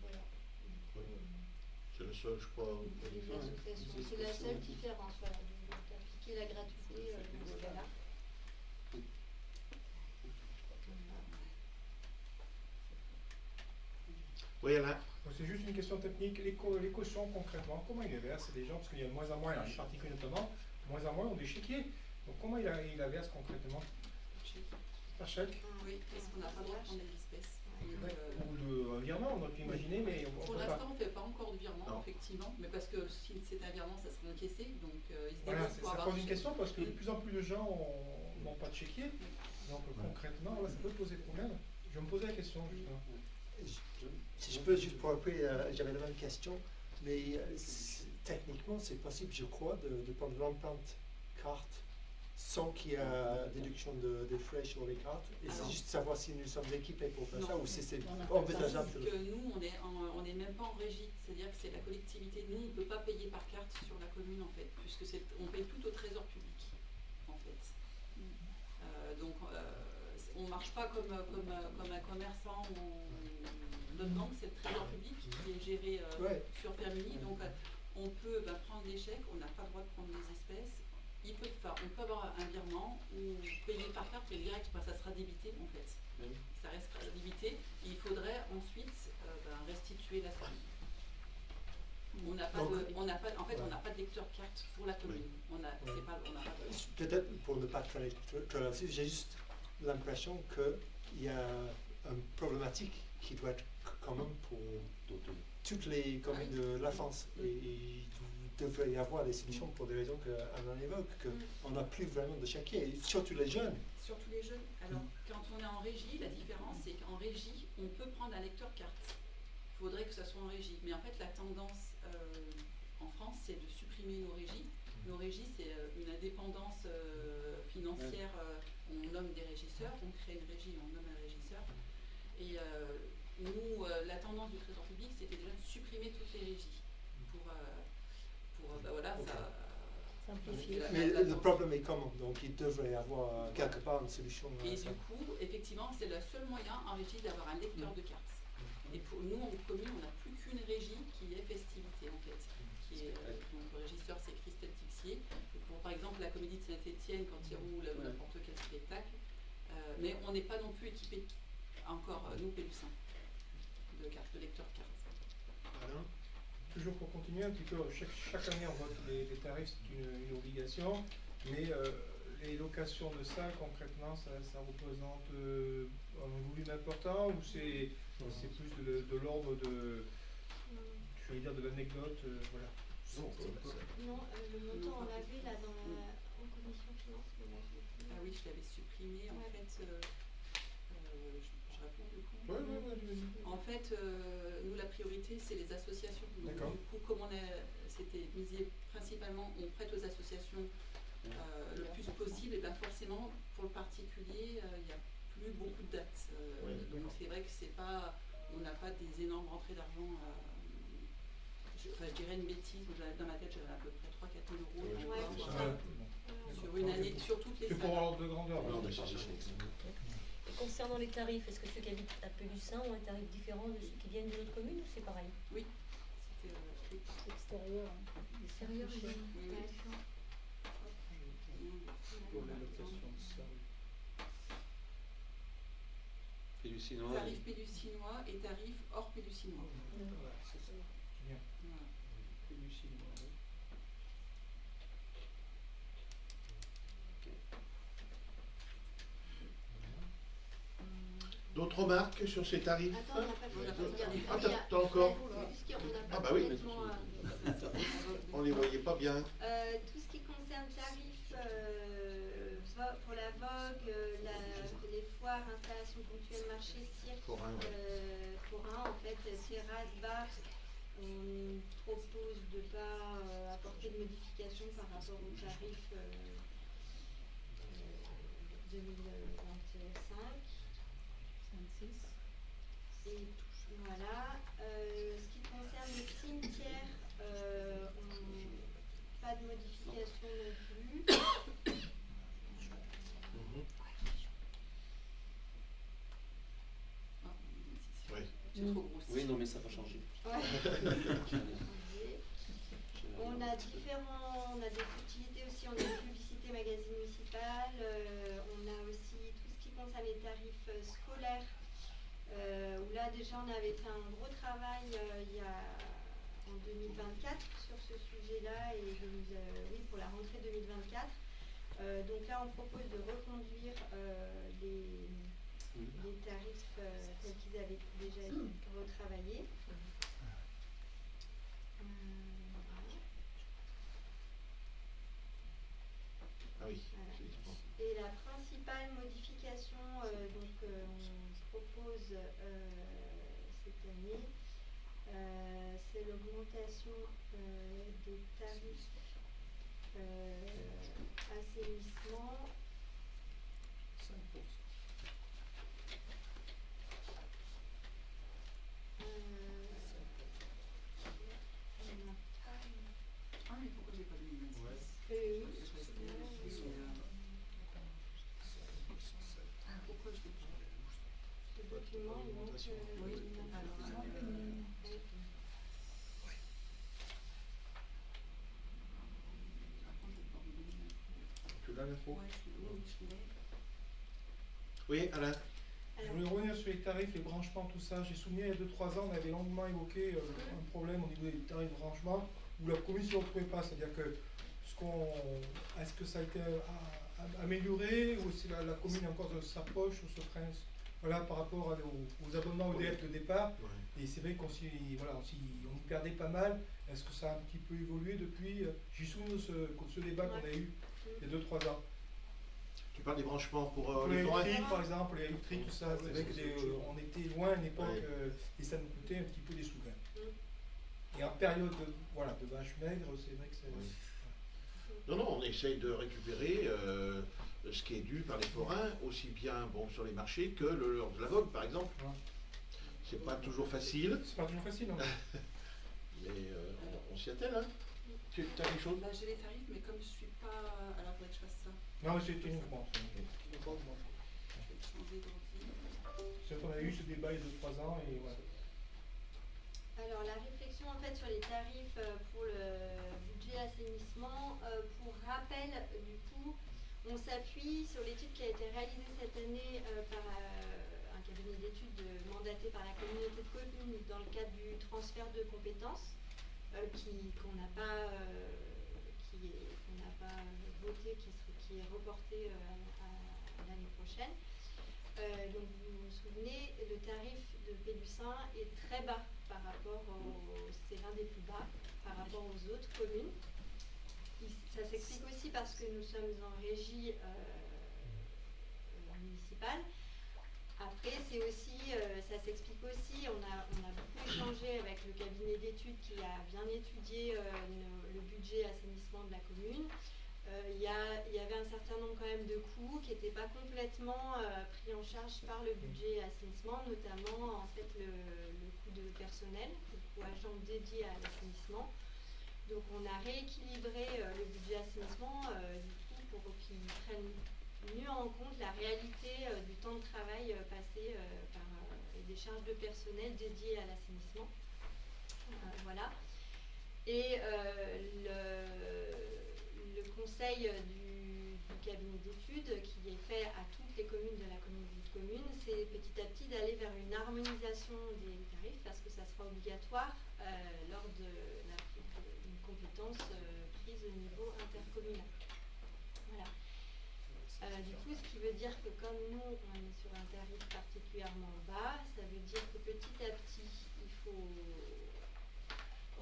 Voilà. C'est le seul, je crois. C'est la seule différence, voilà, d'appliquer la gratuité dans ce cas-là. Oui, Alain. C'est juste une question technique. Les cautions, concrètement, comment ils les versent les gens? Parce qu'il y a de moins en moins, les particuliers notamment, de moins en moins ont des chéquiers. Donc comment ils la versent concrètement? Par chèque? Oui, parce qu'on n'a pas le droit de prendre des espèces. Ou un virement, on aurait pu imaginer, mais pour l'instant, on ne fait pas encore de virement, effectivement, mais parce que si c'est un virement, ça sera encaissé, donc ils se voilà, débrouillent pour ça avoir pose une question parce que de plus en plus de gens n'ont pas de chéquier. Donc concrètement, là, ça peut poser problème. Je vais me poser la question justement. Si je peux juste pour après, j'avais la même question, mais techniquement c'est possible, je crois, de prendre l'empreinte carte sans qu'il y ait déduction des frais sur les cartes. Et c'est juste savoir si nous sommes équipés pour faire ça ou si c'est envisageable. Parce que nous, on n'est même pas en régie, c'est-à-dire que c'est la collectivité. Nous, on ne peut pas payer par carte sur la commune en fait, puisque on paye tout au trésor public en fait. Donc on ne marche pas comme un commerçant. Notre banque, c'est le trésor public qui est géré sur Firminy. Donc on peut prendre des chèques, on n'a pas le droit de prendre des espèces. On peut avoir un virement ou payer par carte, mais direct, ça sera débité en fait. Ça restera débité. Et il faudrait ensuite restituer la somme. On n'a pas de lecteur carte pour la commune. Peut-être pour ne pas traîner trop là-dessus, j'ai juste l'impression qu'il y a une problématique qui doit être commune pour toutes les communes de la France. Et il devrait y avoir des solutions pour des raisons qu'Anne en évoque, qu'on n'a plus vraiment de chéquier, surtout les jeunes. Surtout les jeunes. Alors, quand on est en régie, la différence, c'est qu'en régie, on peut prendre un lecteur carte. Il faudrait que ça soit en régie. Mais en fait, la tendance en France, c'est de supprimer nos régies. Nos régies, c'est une indépendance financière. On nomme des régisseurs, on crée une régie, on nomme un régisseur. Et nous, la tendance du trésor public, c'était déjà de supprimer toutes les régies. Mais le problème est comment? Donc il devrait y avoir quelque part une solution. Et du coup, effectivement, c'est le seul moyen en régie d'avoir un lecteur de cartes. Et pour nous, en commune, on n'a plus qu'une régie qui est festivité en fait. Donc le régisseur, c'est Christelle Tixier. Et pour par exemple la comédie de Saint-Étienne, quand il roule n'importe quel spectacle, mais on n'est pas non plus équipé encore, nous, Pélussin, de lecteur carte. Alain. Toujours pour continuer un petit peu, chaque année on vote les tarifs, c'est une obligation, mais les locations de salles concrètement ça représente un volume important ou c'est plus de l'ordre de, je vais dire de l'anecdote, voilà. Non, le montant on l'avait là en commission finance, mais là je l'ai plus. Ah oui, je l'avais supprimé en fait. Je réponds du coup. En fait, nous la priorité c'est les associations. Donc, D'accord. du coup, comme c'était misé principalement, on prête aux associations le plus possible, et bien forcément pour le particulier, il n'y a plus beaucoup de dates. Donc c'est vrai que c'est pas, on n'a pas des énormes rentrées d'argent. Je dirais une bêtise, dans ma tête j'avais à peu près 3-4 000 euros sur une année, sur toutes les C'est pour salles. ordre de grandeur. Non, mais ça, Et concernant les tarifs, est-ce que ceux qui habitent à Pélussin ont un tarif différent de ceux qui viennent d'une autre commune ou c'est pareil? Oui, c'était Extérieur. Extérieur, oui. Pour les locations de salles. Pélucinois. Tarif pélucinois et tarif hors pélucinois. Voilà, c'est ça. Bien. Voilà. Pélucinois, oui. D'autres remarques sur ces tarifs? Attends, on n'a pas fini. Ah, t'as encore? Puisqu'on n'a Ah pas bah oui. complètement, On les voyait pas bien. tout ce qui concerne tarifs pour la vogue, les foires, installations ponctuelles, marchés, cirques, Forain, forains, en fait, terrasses, bars, on propose de ne pas apporter de modifications par rapport aux tarifs 2025. 26. Et voilà. Ce qui concerne les cimetières, pas de modification non plus. Oui. C'est trop gros. Oui, non, mais ça va changer. On a des subtilités aussi, on a des publicités magazines municipales, on a aussi tout ce qui concerne les tarifs scolaires, où là déjà on avait fait un gros travail en 2024 sur ce sujet-là, et oui, pour la rentrée 2024. Donc là on propose de reconduire les tarifs tels qu'ils avaient déjà été retravaillés. Ah oui, Voilà. effectivement. Et la principale modification on propose cette année, c'est l'augmentation des tarifs assainissement. 5%. Ah, mais pourquoi j'ai pas 2026? Ouais. Oui. Pourquoi je l'ai pas? Le document, il manque Oui, alors, Tu l'as l'info? ouais, je l'ai. Oui, Alain. Je voulais revenir sur les tarifs, les branchements, tout ça. J'ai souvenir, il y a 2-3 ans, on avait longuement évoqué un problème au niveau des tarifs de branchement où la commission ne trouvait pas. C'est-à-dire que est-ce que ça a été amélioré ou si la commune encore de sa poche ou se prince, voilà, par rapport aux abonnements EDF de départ. Ouais. Et c'est vrai qu'on y perdait pas mal. Est-ce que ça a un petit peu évolué depuis? J'ai souvenir de ce débat qu'on a eu il y a 2-3 ans. Tu parles des branchements pour Pour les les forains? électriques, par exemple, les électriques, tout ça, c'est vrai qu'on était loin à une époque Ouais. et ça nous coûtait un petit peu des sous. Et en période de vache maigre, c'est vrai que c'est. Oui. Non, non, on essaye de récupérer ce qui est dû par les forains, aussi bien sur les marchés que lors de la vogue, par exemple. Ouais. C'est pas toujours facile, C'est pas toujours facile, non? mais on s'y attelle, hein. Tu as quelque chose? Bah, j'ai les tarifs, mais comme je suis pas. Alors, il faudrait que je fasse ça. Non, c'est uniquement. Je vais changer d'ordi. C'est qu'on a eu ce débat il y a 2-3 ans et voilà. Alors la réflexion en fait sur les tarifs pour le budget assainissement, pour rappel du coup, on s'appuie sur l'étude qui a été réalisée cette année par un cabinet d'études mandaté par la communauté de communes dans le cadre du transfert de compétences qu'on n'a pas, qu'on n'a pas voté, qui est reporté à l'année prochaine. Donc vous vous souvenez, le tarif de Pélussin est très bas par rapport c'est l'un des plus bas par rapport aux autres communes. Ça s'explique aussi parce que nous sommes en régie municipale. Après, c'est aussi, ça s'explique aussi, on a beaucoup échangé avec le cabinet d'études qui a bien étudié le budget assainissement de la commune. Il y avait un certain nombre quand même de coûts qui n'étaient pas complètement pris en charge par le budget assainissement, notamment en fait le coût de personnel, le coût agent dédié à l'assainissement. Donc on a rééquilibré le budget assainissement du coup pour qu'ils prennent mieux en compte la réalité du temps de travail passé par des charges de personnel dédiées à l'assainissement. Voilà. Et le conseil du cabinet d'études qui est fait à toutes les communes de la communauté de communes, c'est petit à petit d'aller vers une harmonisation des tarifs parce que ça sera obligatoire lors d'une compétence prise au niveau intercommunal. Voilà. Du coup, ce qui veut dire que comme nous, on est sur un tarif particulièrement bas, ça veut dire que petit à petit, il faut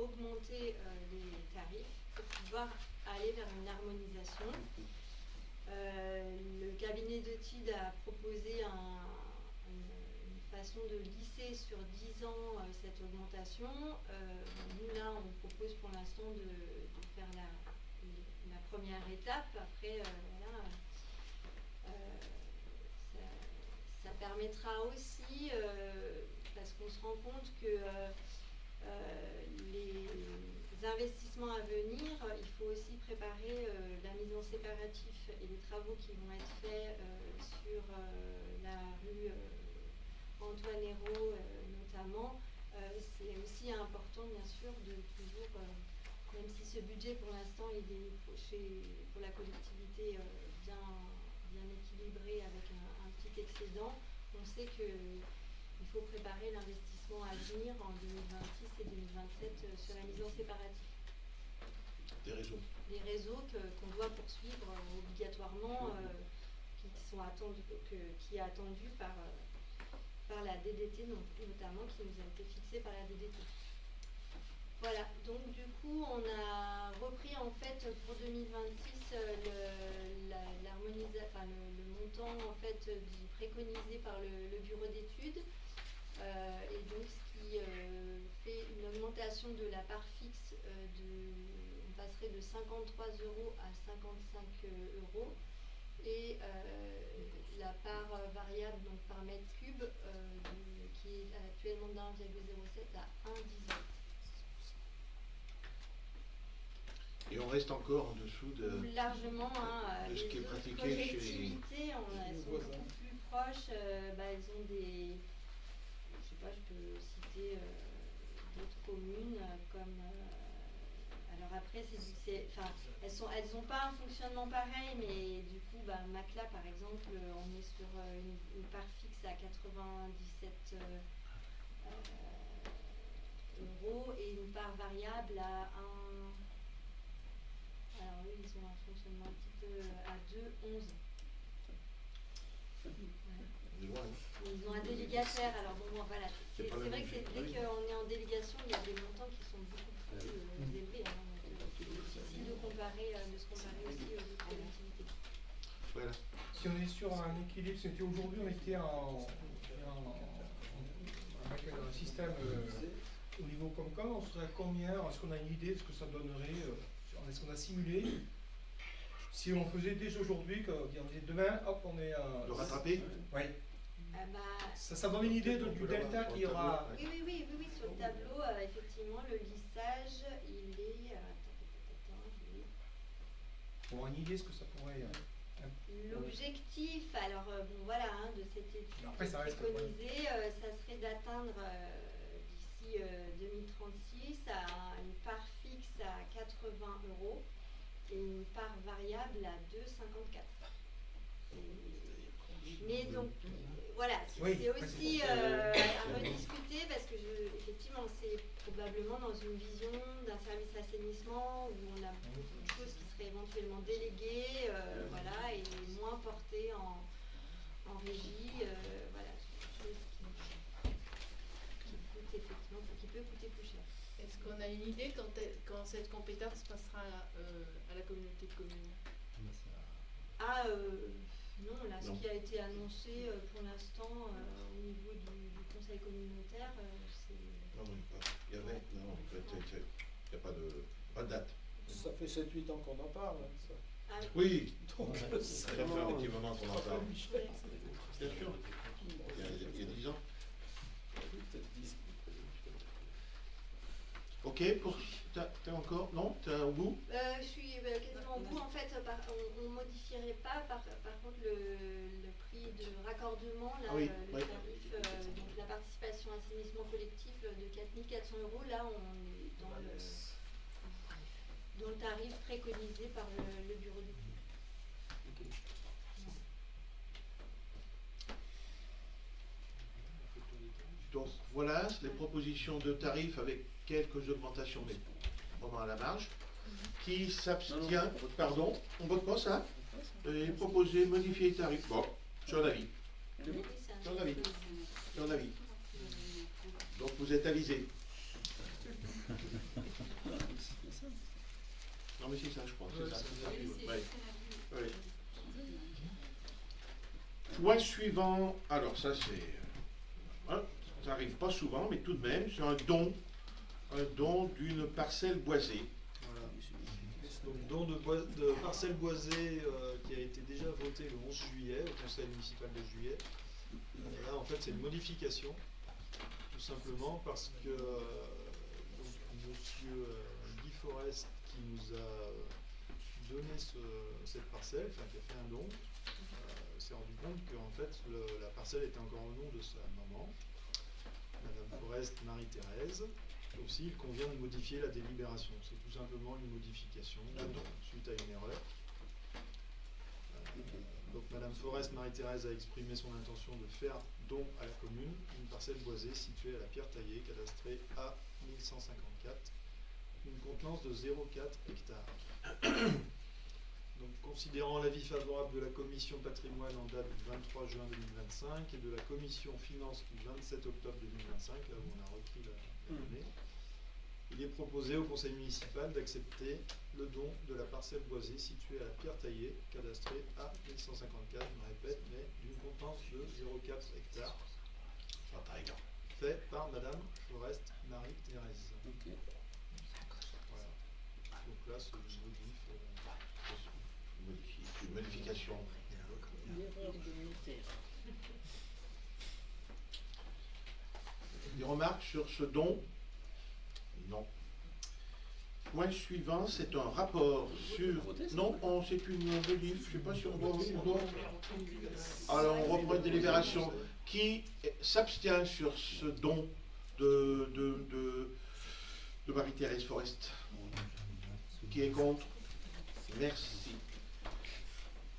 augmenter les tarifs pour pouvoir aller vers une harmonisation. Le cabinet d'études a proposé une façon de lisser sur 10 ans cette augmentation. Nous, là, on propose pour l'instant de faire la première étape. Après, voilà. Ça permettra aussi, parce qu'on se rend compte que les investissements à venir, il faut aussi préparer la mise en séparatif et les travaux qui vont être faits sur la rue Antoine Hérault notamment. C'est aussi important bien sûr de toujours, même si ce budget pour l'instant il est pour la collectivité bien équilibré avec un petit excédent, on sait qu'il faut préparer l'investissement à venir en 2026 et 2027 sur la mise en séparatif. Des réseaux. Des réseaux qu'on doit poursuivre obligatoirement, qui est attendu par la DDT notamment, qui nous a été fixé par la DDT. Voilà, donc du coup on a repris en fait pour 2026 le montant en fait préconisé par le bureau d'études et donc ce qui fait une augmentation de la part fixe on passerait de 53 € à 55 € et la part variable donc par mètre cube qui est actuellement de 1,07 à 1,18. Et on reste encore en dessous de largement de ce qui est pratiqué chez les elles sont beaucoup plus proches, elles ont des, je sais pas, je peux citer d'autres communes comme alors après elles n'ont pas un fonctionnement pareil, mais du coup Macla par exemple on est sur une part fixe à 97 € et une part variable à 1. Alors eux, ils ont un fonctionnement un petit peu à 2,11. Ouais. Ils ont un délégataire, alors bon, voilà. C'est vrai que dès qu'on est en délégation, il y a des montants qui sont beaucoup plus élevés. C'est difficile de se comparer aussi aux autres collectivités. Voilà. Si on est sur un équilibre, c'était aujourd'hui, on était avec un système au niveau Comcom, on serait à combien? Est-ce qu'on a une idée de ce que ça donnerait? Est-ce qu'on a simulé? Si on faisait dès aujourd'hui, on disait demain, hop, on est Le rattraper? Oui. Ça donne une idée du delta qu'il y aura. Oui, sur le tableau, effectivement, le lissage, il est. Pour avoir une idée de ce que ça pourrait. L'objectif, alors voilà, de cette étude préconisée, ça serait d'atteindre d'ici 2036 à une part fixe à 80 € et une part variable à 2,54. Mais donc, voilà, Oui, c'est ouais, aussi c'est à rediscuter parce que effectivement c'est probablement dans une vision d'un service assainissement où on a beaucoup de choses qui seraient éventuellement déléguées, voilà, et moins portées en régie, voilà, chose qui coûte effectivement, qui peut coûter plus cher. Est-ce qu'on a une idée quand cette compétence passera à la communauté de communes? Ah, non, là, ce Non. qui a été annoncé pour l'instant au niveau du conseil communautaire, c'est... Non, il y avait, non, en fait, il n'y a pas de date. Ça fait 7-8 ans qu'on en parle, hein, ça. Ah, Oui, Donc, ça fait un petit moment qu'on en parle. ouais. Bien sûr, il y a 10 ans. Ok, t'as encore? Non? T'es au bout? Je suis quasiment au bout. En fait, on ne modifierait pas, par contre, le prix de raccordement, là, Ah oui, le oui. tarif, donc la participation assainissement collectif de 4 400 €. Là, on est dans le tarif préconisé par le bureau d'études. Donc voilà les propositions de tarifs avec quelques augmentations, mais vraiment à la marge. Qui s'abstient? Pardon, on vote pas ça? Et proposer, modifier les tarifs. Bon, sur l'avis. Sur l'avis. Sur l'avis. Donc vous êtes avisés. Non mais c'est ça, je crois. C'est ça. Ouais. Ouais. Point suivant. Alors ça c'est... hein, ça n'arrive pas souvent, mais tout de même, c'est un don d'une parcelle boisée. Voilà. Donc don de parcelle boisée qui a été déjà voté le 11 juillet au conseil municipal de juillet. Là en fait c'est une modification, tout simplement parce que donc, monsieur Guy Forest qui nous a donné cette parcelle, enfin qui a fait un don, s'est rendu compte qu'en fait la parcelle était encore au nom de sa maman, Madame Forest Marie-Thérèse. Aussi, il convient de modifier la délibération. C'est tout simplement une modification suite à une erreur. Donc Madame Forest Marie-Thérèse a exprimé son intention de faire don à la commune une parcelle boisée située à la Pierre Taillée, cadastrée A 1154, une contenance de 0,4 hectares. Donc, considérant l'avis favorable de la commission patrimoine en date du 23 juin 2025 et de la commission finance du 27 octobre 2025, là où on a repris la donnée, il est proposé au conseil municipal d'accepter le don de la parcelle boisée située à la Pierre Taillée, cadastrée à 1154, je me répète, mais d'une contenance de 0,4 hectares, fait par Madame Forest Marie-Thérèse. Ok. Voilà. Donc là, ce modif. Une modification. Des remarques sur ce don? Non. Point suivant, c'est un rapport sur... Non, c'est une modif, je ne sais pas si on doit... Alors on reprend une délibération. Qui s'abstient sur ce don de Marie-Thérèse Forest? Qui est contre? Merci.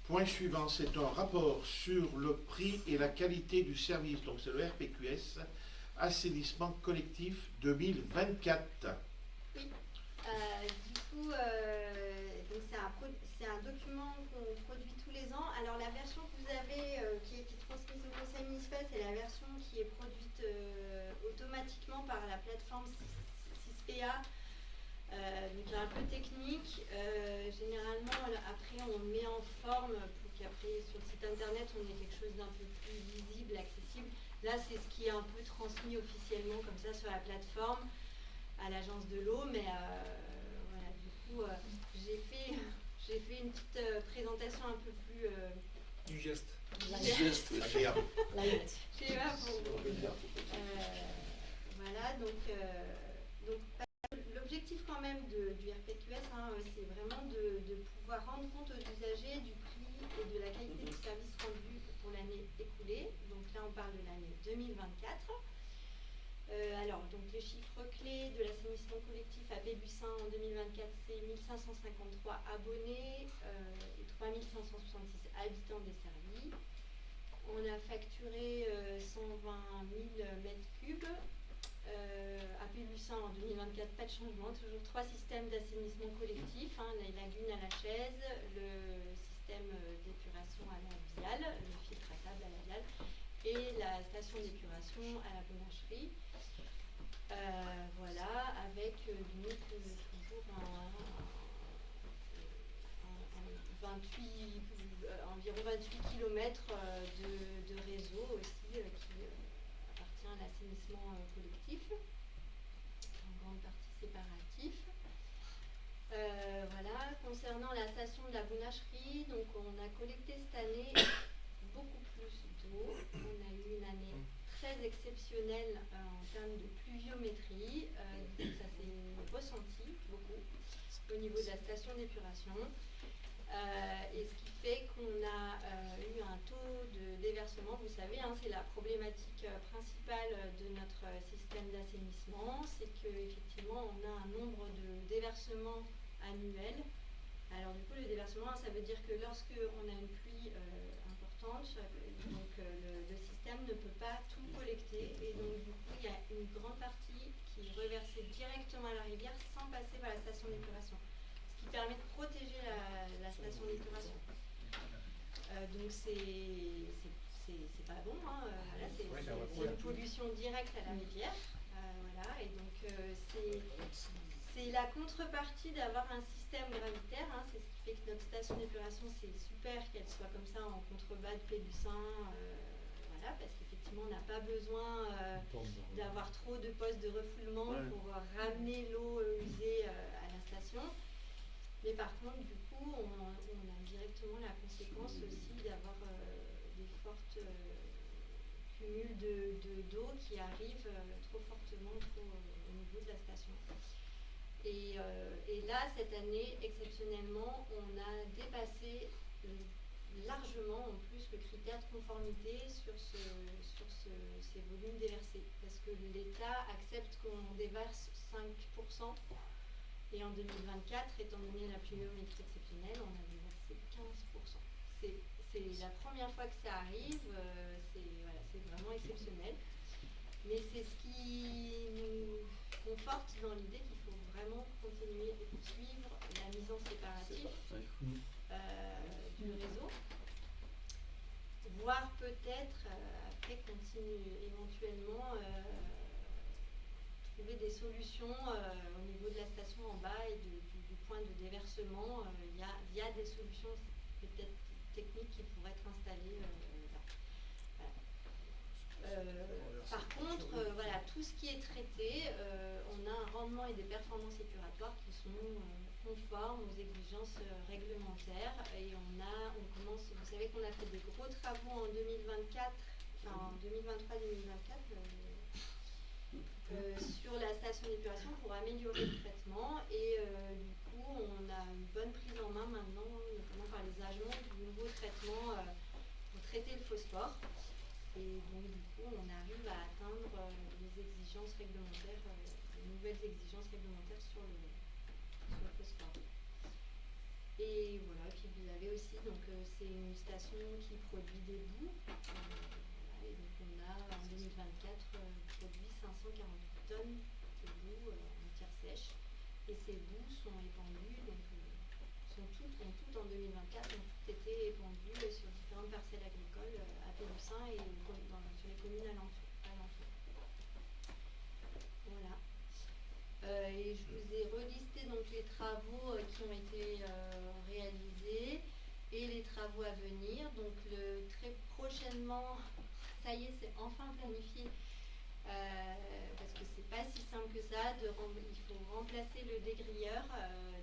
Point suivant, c'est un rapport sur le prix et la qualité du service, donc c'est le RPQS, assainissement collectif 2024. Oui, du coup, donc c'est un document qu'on produit tous les ans. Alors la version que vous avez, qui est transmise au conseil municipal, c'est la version qui est produite automatiquement par la plateforme 6PA. Donc un peu technique, généralement après on met en forme pour qu'après sur le site internet on ait quelque chose d'un peu plus visible, accessible. Là c'est ce qui est un peu transmis officiellement comme ça sur la plateforme à l'agence de l'eau, mais voilà, du coup j'ai fait une petite présentation un peu plus... Du geste. Agréable. Je sais pas pour vous. Voilà, donc l'objectif quand même du RPQS, c'est vraiment de pouvoir rendre compte aux usagers du prix et de la qualité du service rendu pour l'année écoulée. Donc là, on parle de l'année 2024. Alors, donc les chiffres clés de l'assainissement collectif à Pélussin en 2024, c'est 1553 abonnés et 3566 habitants desservis. On a facturé 120 000 mètres cubes. À Pélussin en 2024, pas de changement, toujours 3 systèmes d'assainissement collectif, la lagune à la chaise, le système d'épuration à la viale, le filtre à sable à la viale, et la station d'épuration à la bonnacherie. Voilà, avec donc toujours environ 28 km de réseau aussi qui appartient à l'assainissement collectif, en grande partie séparatif. Voilà, concernant la station de la bonnacherie, donc on a collecté cette année beaucoup plus d'eau. On a eu une année très exceptionnelle en termes de pluviométrie, ça s'est ressenti beaucoup au niveau de la station d'épuration. Et ce qui fait qu'on a eu un taux de déversement, vous savez, c'est la problématique principale de notre système d'assainissement, c'est qu'effectivement on a un nombre de déversements annuels. Alors du coup le déversement, ça veut dire que lorsqu'on a une pluie importante, donc le système ne peut pas tout collecter, et donc du coup il y a une grande partie qui est reversée directement à la rivière sans passer par la station d'épuration, qui permet de protéger la station d'épuration. Donc c'est pas bon, voilà, c'est une pollution directe à la rivière. Voilà, et donc c'est la contrepartie d'avoir un système gravitaire, c'est ce qui fait que notre station d'épuration, c'est super qu'elle soit comme ça en contrebas de Pélussin, voilà, parce qu'effectivement on n'a pas besoin d'avoir trop de postes de refoulement pour ramener l'eau usée à la station. Mais par contre, du coup, on a directement la conséquence aussi d'avoir des fortes cumuls d'eau qui arrivent trop fortement au niveau de la station. Et là, cette année, exceptionnellement, on a dépassé largement en plus le critère de conformité sur ces volumes déversés. Parce que l'État accepte qu'on déverse 5%. Et en 2024, étant donné la pluviométrie exceptionnelle, on a déversé 15%. C'est la première fois que ça arrive, c'est vraiment exceptionnel. Mais c'est ce qui nous conforte dans l'idée qu'il faut vraiment continuer et poursuivre la mise en séparatif du réseau, voire peut-être après continuer éventuellement trouver des solutions au niveau de la station en bas et du point de déversement. Il y a des solutions peut-être techniques qui pourraient être installées là. Par contre, voilà, tout ce qui est traité, on a un rendement et des performances épuratoires qui sont conformes aux exigences réglementaires, et on commence, vous savez qu'on a fait des gros travaux en 2024, enfin en 2023-2024, sur la station d'épuration pour améliorer le traitement, et du coup on a une bonne prise en main maintenant, notamment par les agents, du nouveau traitement pour traiter le phosphore, et donc du coup on arrive à atteindre les exigences réglementaires, les nouvelles exigences réglementaires sur le phosphore. Et voilà, puis vous avez aussi, donc c'est une station qui produit des boues, et donc on a en 2024 produit 548 tonnes de boue en tiers sèche, et ces boues sont épandues, donc ont toutes en 2024 ont toutes été épandues sur différentes parcelles agricoles à Pélussin et sur les communes alentours. Voilà. Et je vous ai relisté donc les travaux qui ont été réalisés et les travaux à venir. Donc très prochainement, ça y est, c'est enfin planifié, parce que c'est pas si simple que ça. Il faut remplacer le dégrilleur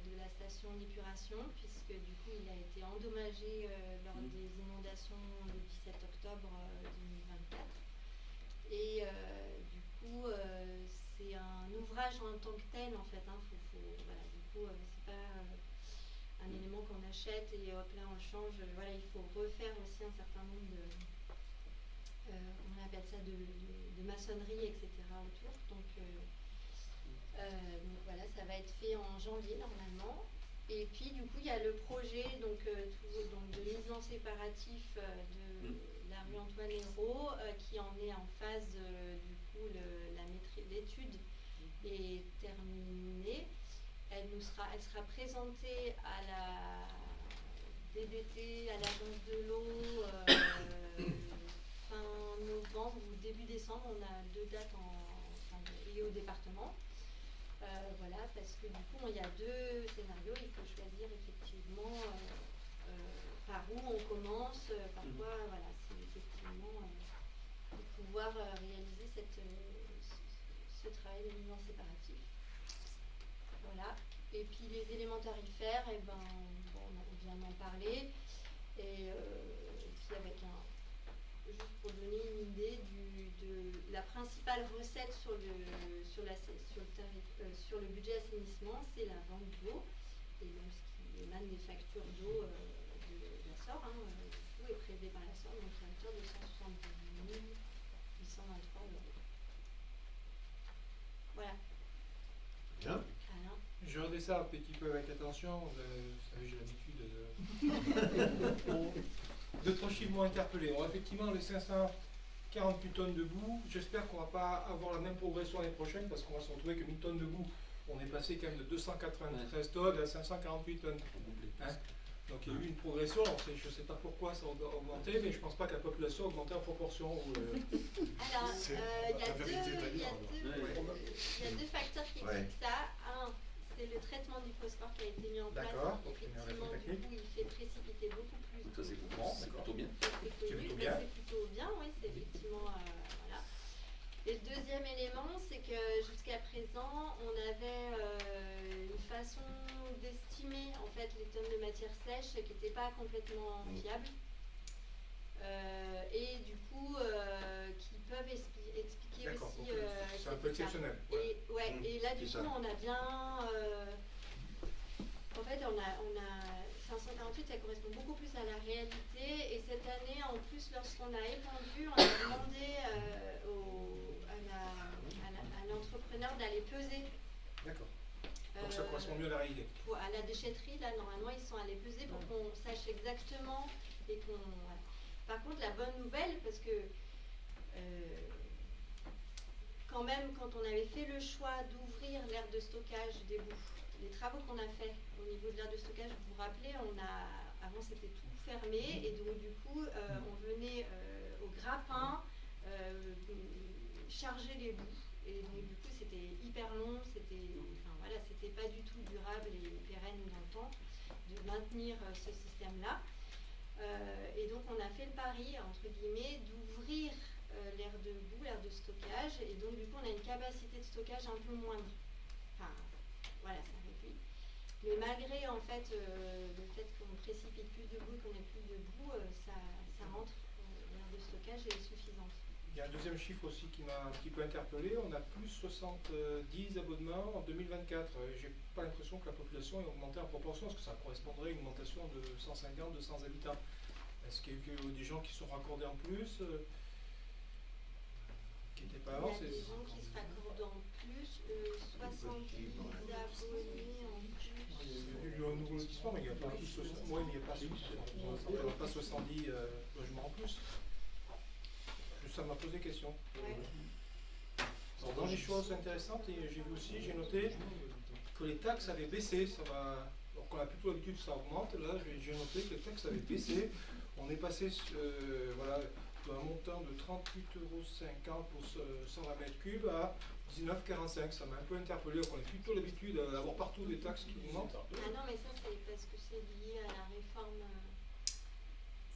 de la station d'épuration, puisque du coup il a été endommagé lors des inondations le 17 octobre 2024. Et du coup c'est un ouvrage en tant que tel en fait. Voilà, du coup c'est pas un élément qu'on achète et hop là on le change. Voilà, il faut refaire aussi un certain nombre de on appelle ça de maçonnerie, etc. autour. Donc voilà, ça va être fait en janvier normalement. Et puis du coup il y a le projet de mise en séparatif de la rue Antoine Hérault, qui en est en phase, du coup, l'étude est terminée. Elle sera présentée à la DDT, à l'agence de l'eau, fin novembre ou début décembre. On a 2 dates et au département. Voilà, parce que du coup, il y a 2 scénarios. Il faut choisir effectivement par où on commence, par quoi, voilà, c'est effectivement pour pouvoir réaliser ce travail de mise en séparatif. Voilà. Et puis les éléments tarifaires, eh ben, bon, on vient d'en parler. Et puis avec juste pour donner une idée de la principale recette sur le budget assainissement, c'est la vente d'eau. Et donc ce qui émane des factures d'eau de la SOR, tout est prélevé par la SOR, donc à hauteur de 178 823 €. Voilà. Bien. Alain. Je regardais ça un petit peu avec attention. Vous savez, j'ai l'habitude de tranquillement interpeller. Alors, effectivement, les 548 tonnes de boue, j'espère qu'on ne va pas avoir la même progression l'année prochaine parce qu'on va se retrouver que 1000 tonnes de boue. On est passé quand même de 293 tonnes à 548 tonnes. Hein, donc il y a eu une progression. Alors, je ne sais pas pourquoi ça a augmenté, mais je ne pense pas que la population a augmenté en proportion. Alors, il y a 2 facteurs qui expliquent ça. Un, c'est le traitement du phosphore qui a été mis en place. D'accord. Effectivement, du coup, il fait précipiter beaucoup plus. Ça c'est courant, c'est plutôt bien. C'est plutôt bien, oui, c'est effectivement, voilà. Et le deuxième élément, c'est que jusqu'à présent, on avait une façon d'estimer en fait les tonnes de matière sèche qui n'était pas complètement fiable. Et du coup, qui peuvent expliquer aussi. C'est un peu exceptionnel. Et là, du coup, on a bien. En fait, on a 548, ça correspond beaucoup plus à la réalité. Et cette année, en plus, lorsqu'on a étendu, on a demandé à l'entrepreneur d'aller peser. D'accord. Donc ça correspond mieux à la réalité. À la déchetterie, là, normalement, ils sont allés peser pour qu'on sache exactement et qu'on. Voilà. Par contre, la bonne nouvelle, parce que quand même, quand on avait fait le choix d'ouvrir l'aire de stockage des boues, les travaux qu'on a fait au niveau de l'aire de stockage, vous vous rappelez, avant c'était tout fermé et donc du coup on venait au grappin charger les boues et donc du coup c'était hyper long, c'était pas du tout durable et pérenne dans le temps de maintenir ce système-là. Et donc on a fait le pari, entre guillemets, d'ouvrir l'aire de boue, l'aire de stockage, et donc du coup on a une capacité de stockage un peu moindre. Enfin, voilà, ça réduit. Mais malgré en fait le fait qu'on précipite plus de boue, qu'on ait plus de boue, ça rentre, l'aire de stockage est suffisante. Il y a un deuxième chiffre aussi qui m'a un petit peu interpellé. On a plus 70 abonnements en 2024. J'ai pas l'impression que la population ait augmenté en proportion, parce que ça correspondrait à une augmentation de 150-200 habitants. Est-ce qu'il y a eu des gens qui sont raccordés en plus qui n'étaient pas avant? Il y a des gens qui se raccordent en plus, 70 abonnés en plus. Il y a eu un nouveau lotissement, mais il n'y a pas tous. Oui, mais il n'y a pas 70 logements en plus. Ça m'a posé question. Alors, dans les choses intéressantes, j'ai noté que les taxes avaient baissé. Alors qu'on a plutôt l'habitude que ça augmente, là j'ai noté que les taxes avaient baissé. On est passé d'un montant de 38,50 € pour 120 mètres cubes à 19,45 €. Ça m'a un peu interpellé. On a plutôt l'habitude d'avoir partout des taxes qui augmentent. Ah non, mais ça c'est parce que c'est lié à la réforme.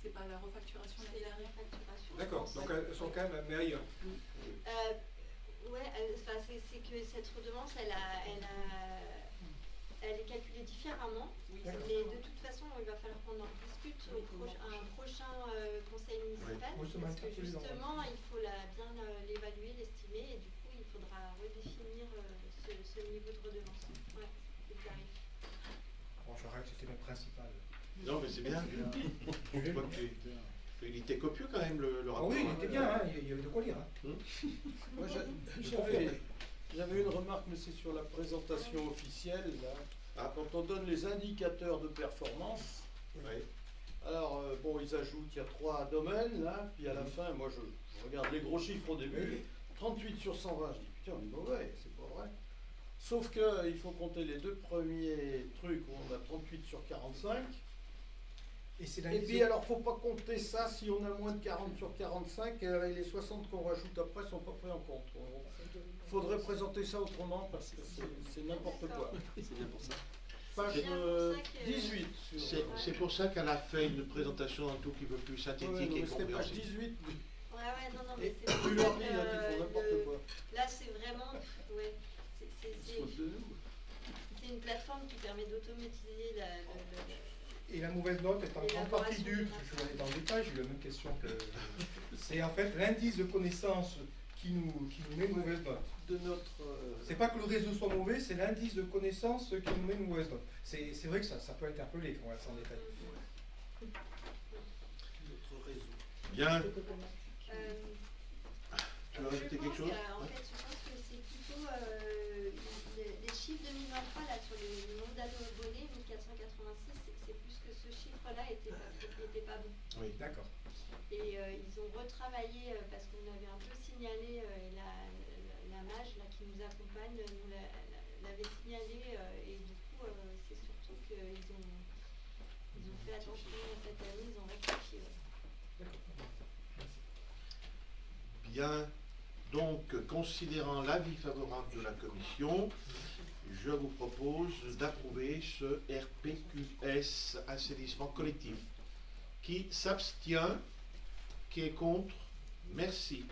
C'est pas la refacturation. C'est la refacturation. D'accord, donc elles sont quand même meilleures. C'est que cette redevance, elle est calculée différemment. Mais de toute façon, il va falloir qu'on en discute à un prochain conseil municipal. Parce que justement, il faut bien l'évaluer, l'estimer, et du coup, il faudra redéfinir ce niveau de redevance. Ouais, le tarif. Bon, j'arrête, c'était ma principale. Non, mais c'est bien. Il était copieux quand même le rapport. Oui, il était bien, hein, il y avait de quoi lire. Hein. Moi, j'avais une remarque, mais c'est sur la présentation officielle. Là. Quand on donne les indicateurs de performance, Alors, bon, ils ajoutent, il y a 3 domaines, là, puis à la fin, moi, je regarde les gros chiffres au début, 38 sur 120, je dis, putain, on est mauvais, c'est pas vrai. Sauf qu'il faut compter les 2 premiers trucs où on a 38 sur 45. Et puis, alors, faut pas compter ça si on a moins de 40 sur 45, et les 60 qu'on rajoute après sont pas pris en compte. Faudrait présenter ça autrement, parce que c'est n'importe quoi. C'est bien pour ça. Page C'est bien pour ça que- 18. C'est pour ça qu'elle a fait une présentation un tout petit peu plus synthétique et C'était page compréhensible. 18. Ouais, non, mais Et c'est tu leur dis là, qu'ils font n'importe quoi. Là, c'est vraiment. Ouais, Ils se foutent de nous. c'est une plateforme qui permet d'automatiser Et la mauvaise note est en grande partie due, parce que je suis allé dans le détail, j'ai eu la même question que. C'est en fait l'indice de connaissance qui nous met une mauvaise note. De notre. C'est pas que le réseau soit mauvais, c'est l'indice de connaissance qui nous met une mauvaise note. C'est vrai que ça peut interpeller quand on regarde ça en détail. Notre réseau. Bien. Euh, Tu veux rajouter quelque chose? En fait, je pense que c'est plutôt les chiffres 2023 là sur le nombre d'abonnés, 1486, c'est plus que ce chiffre-là était pas bon. Oui. D'accord. Et ils ont retravaillé parce qu'on avait un peu signalé la mage là qui nous accompagne nous l'avait signalé et du coup c'est surtout qu'ils ont fait attention cette année, ils ont rectifié. Ouais. Bien. Donc, considérant l'avis favorable de la commission, je vous propose d'approuver ce RPQS assainissement collectif. Qui s'abstient? Qui est contre? Merci.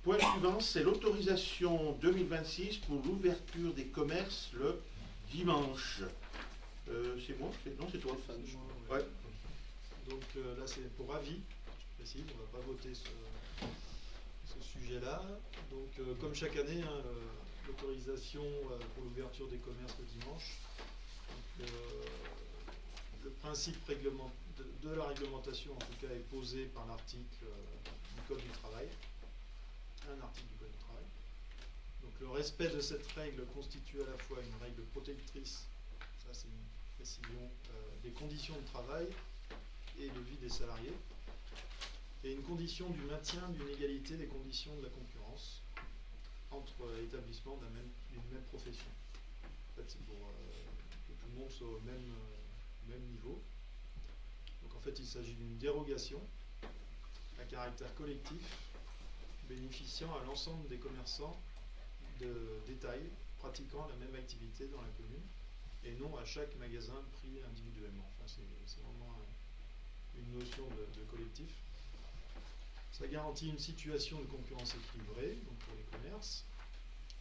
Point suivant, c'est l'autorisation 2026 pour l'ouverture des commerces le dimanche. C'est moi? Non, c'est toi. Ouais. Donc là, c'est pour avis, je précise, on ne va pas voter ce sujet-là. Donc, comme chaque année, hein, l'autorisation pour l'ouverture des commerces le dimanche. Donc, le principe de la réglementation, en tout cas, est posé par l'article du Code du travail. Un article du Code du travail. Donc, le respect de cette règle constitue à la fois une règle protectrice, ça c'est une précision, des conditions de travail et de vie des salariés, et une condition du maintien d'une égalité des conditions de la concurrence entre établissements d'une même profession. En fait, c'est pour que tout le monde soit au même niveau. Donc en fait, il s'agit d'une dérogation à caractère collectif bénéficiant à l'ensemble des commerçants de détail pratiquant la même activité dans la commune et non à chaque magasin pris individuellement. Enfin, c'est vraiment une notion de collectif. Ça garantit une situation de concurrence équilibrée donc pour les commerces.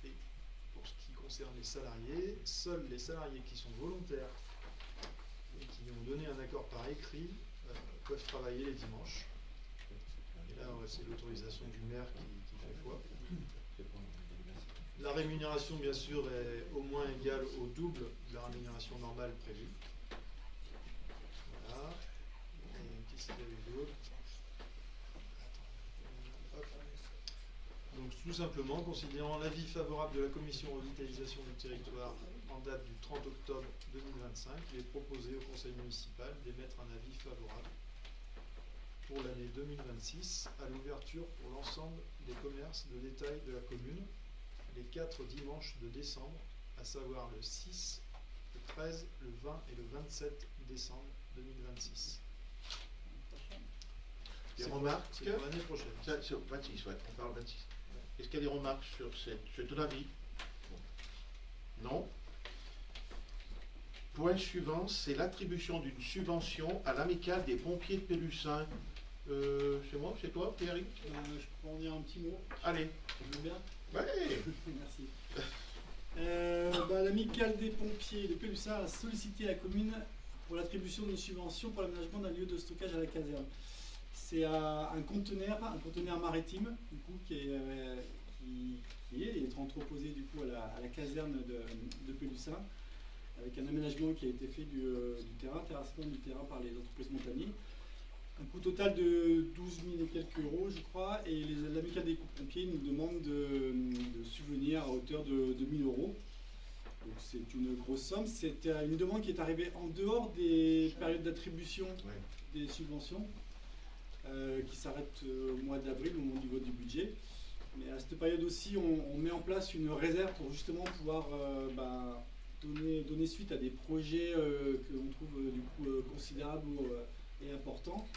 Et pour ce qui concerne les salariés, seuls les salariés qui sont volontaires et qui ont donné un accord par écrit peuvent travailler les dimanches. Et là, c'est l'autorisation du maire qui fait foi. La rémunération, bien sûr, est au moins égale au double de la rémunération normale prévue. Voilà. Et qu'est-ce qu'il y avait d'autre? Donc tout simplement, considérant l'avis favorable de la Commission revitalisation du territoire en date du 30 octobre 2025, il est proposé au Conseil municipal d'émettre un avis favorable pour l'année 2026 à l'ouverture pour l'ensemble des commerces de détail de la commune les 4 dimanches de décembre, à savoir le 6, le 13, le 20 et le 27 décembre 2026. Des remarques? C'est pour l'année prochaine. C'est au 26, ouais, on parle 26. Est-ce qu'il y a des remarques sur c'est ton avis? Non. Point suivant, c'est l'attribution d'une subvention à l'amicale des pompiers de Pélussin. C'est moi, c'est toi, Pierrick? Je peux en dire un petit mot. Allez. Je veux bien. Ouais. Merci. L'amicale des pompiers de Pélussin a sollicité la commune pour l'attribution d'une subvention pour l'aménagement d'un lieu de stockage à la caserne. C'est un conteneur maritime du coup, qui est entreposé du coup à la caserne de Pélussin, avec un aménagement qui a été fait du terrassement du terrain par les entreprises montagniers. Un coût total de 12 000 et quelques euros, je crois, et l'amicale des pompiers nous demande de subvenir à hauteur de 2 000 euros. Donc c'est une grosse somme. C'était une demande qui est arrivée en dehors des périodes d'attribution des subventions, qui s'arrêtent au mois d'avril, au moment du vote du budget. Mais à cette période aussi, on met en place une réserve pour justement pouvoir donner suite à des projets que l'on trouve du coup considérables et importants.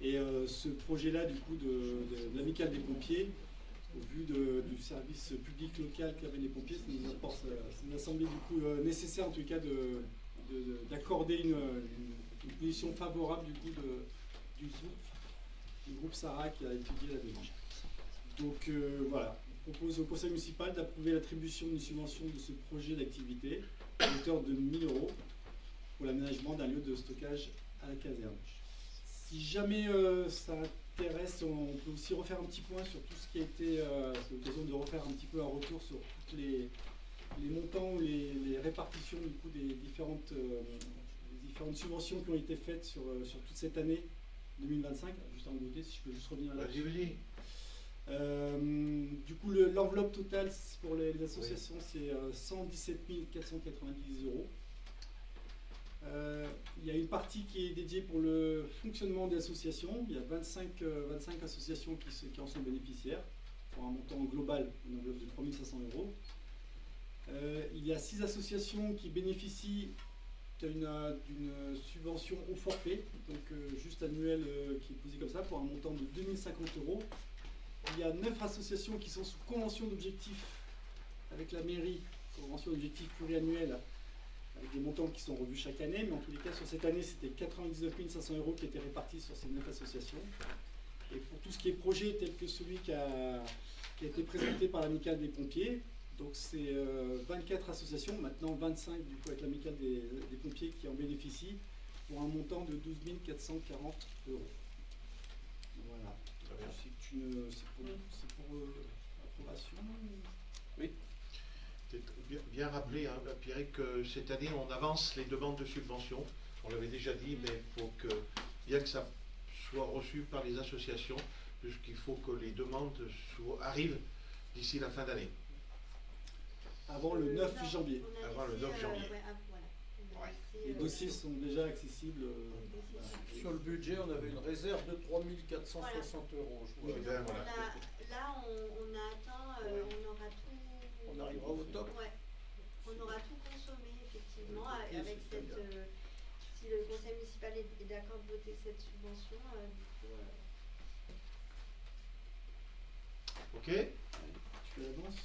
Et ce projet-là, du coup, de l'amicale des pompiers, au vu du service public local qu'avaient les pompiers, ça nous a semblé du coup nécessaire en tout cas d'accorder une position favorable du coup du groupe Sarah qui a étudié la demande. Donc voilà, on propose au conseil municipal d'approuver l'attribution d'une subvention de ce projet d'activité à hauteur de 1 000 € pour l'aménagement d'un lieu de stockage à la caserne. Si jamais ça intéresse, on peut aussi refaire un petit point sur tout ce qui a été, c'est l'occasion de refaire un petit peu un retour sur toutes les montants ou les répartitions du coup des différentes subventions qui ont été faites sur toute cette année 2025. Juste avant de voter, si je peux juste revenir là-dessus. Vas-y. Du coup, l'enveloppe totale pour les associations, c'est 117 490 €. Il y a une partie qui est dédiée pour le fonctionnement des associations. Il y a 25 associations qui en sont bénéficiaires, pour un montant global, une enveloppe de 3 500 €. Il y a 6 associations qui bénéficient d'une subvention au forfait, donc juste annuelle, qui est posée comme ça, pour un montant de 2 050 €. Il y a 9 associations qui sont sous convention d'objectifs avec la mairie, convention d'objectifs pluriannuelle, avec des montants qui sont revus chaque année, mais en tous les cas, sur cette année, c'était 99 500 € qui étaient répartis sur ces 9 associations. Et pour tout ce qui est projet tel que celui qui a été présenté par l'amicale des pompiers, donc c'est 24 associations, maintenant 25 du coup avec l'amicale des pompiers qui en bénéficient, pour un montant de 12 440 €. Voilà. C'est pour approbation. Oui. Bien rappelé, hein, Pierre, que cette année on avance les demandes de subventions. On l'avait déjà dit, mais il faut que, bien que ça soit reçu par les associations, puisqu'il faut que les demandes arrivent d'ici la fin d'année. Avant le 9 janvier. Avant le 9 janvier. Les dossiers sont déjà accessibles. Sur le budget, on avait une réserve de 3 460 €. Je vois. Là, on a atteint, on aura tout. On arrivera au top. Ouais. On aura tout consommé, effectivement, avec cette. Si le conseil municipal est d'accord de voter cette subvention, du coup. Ok. Tu fais l'annonce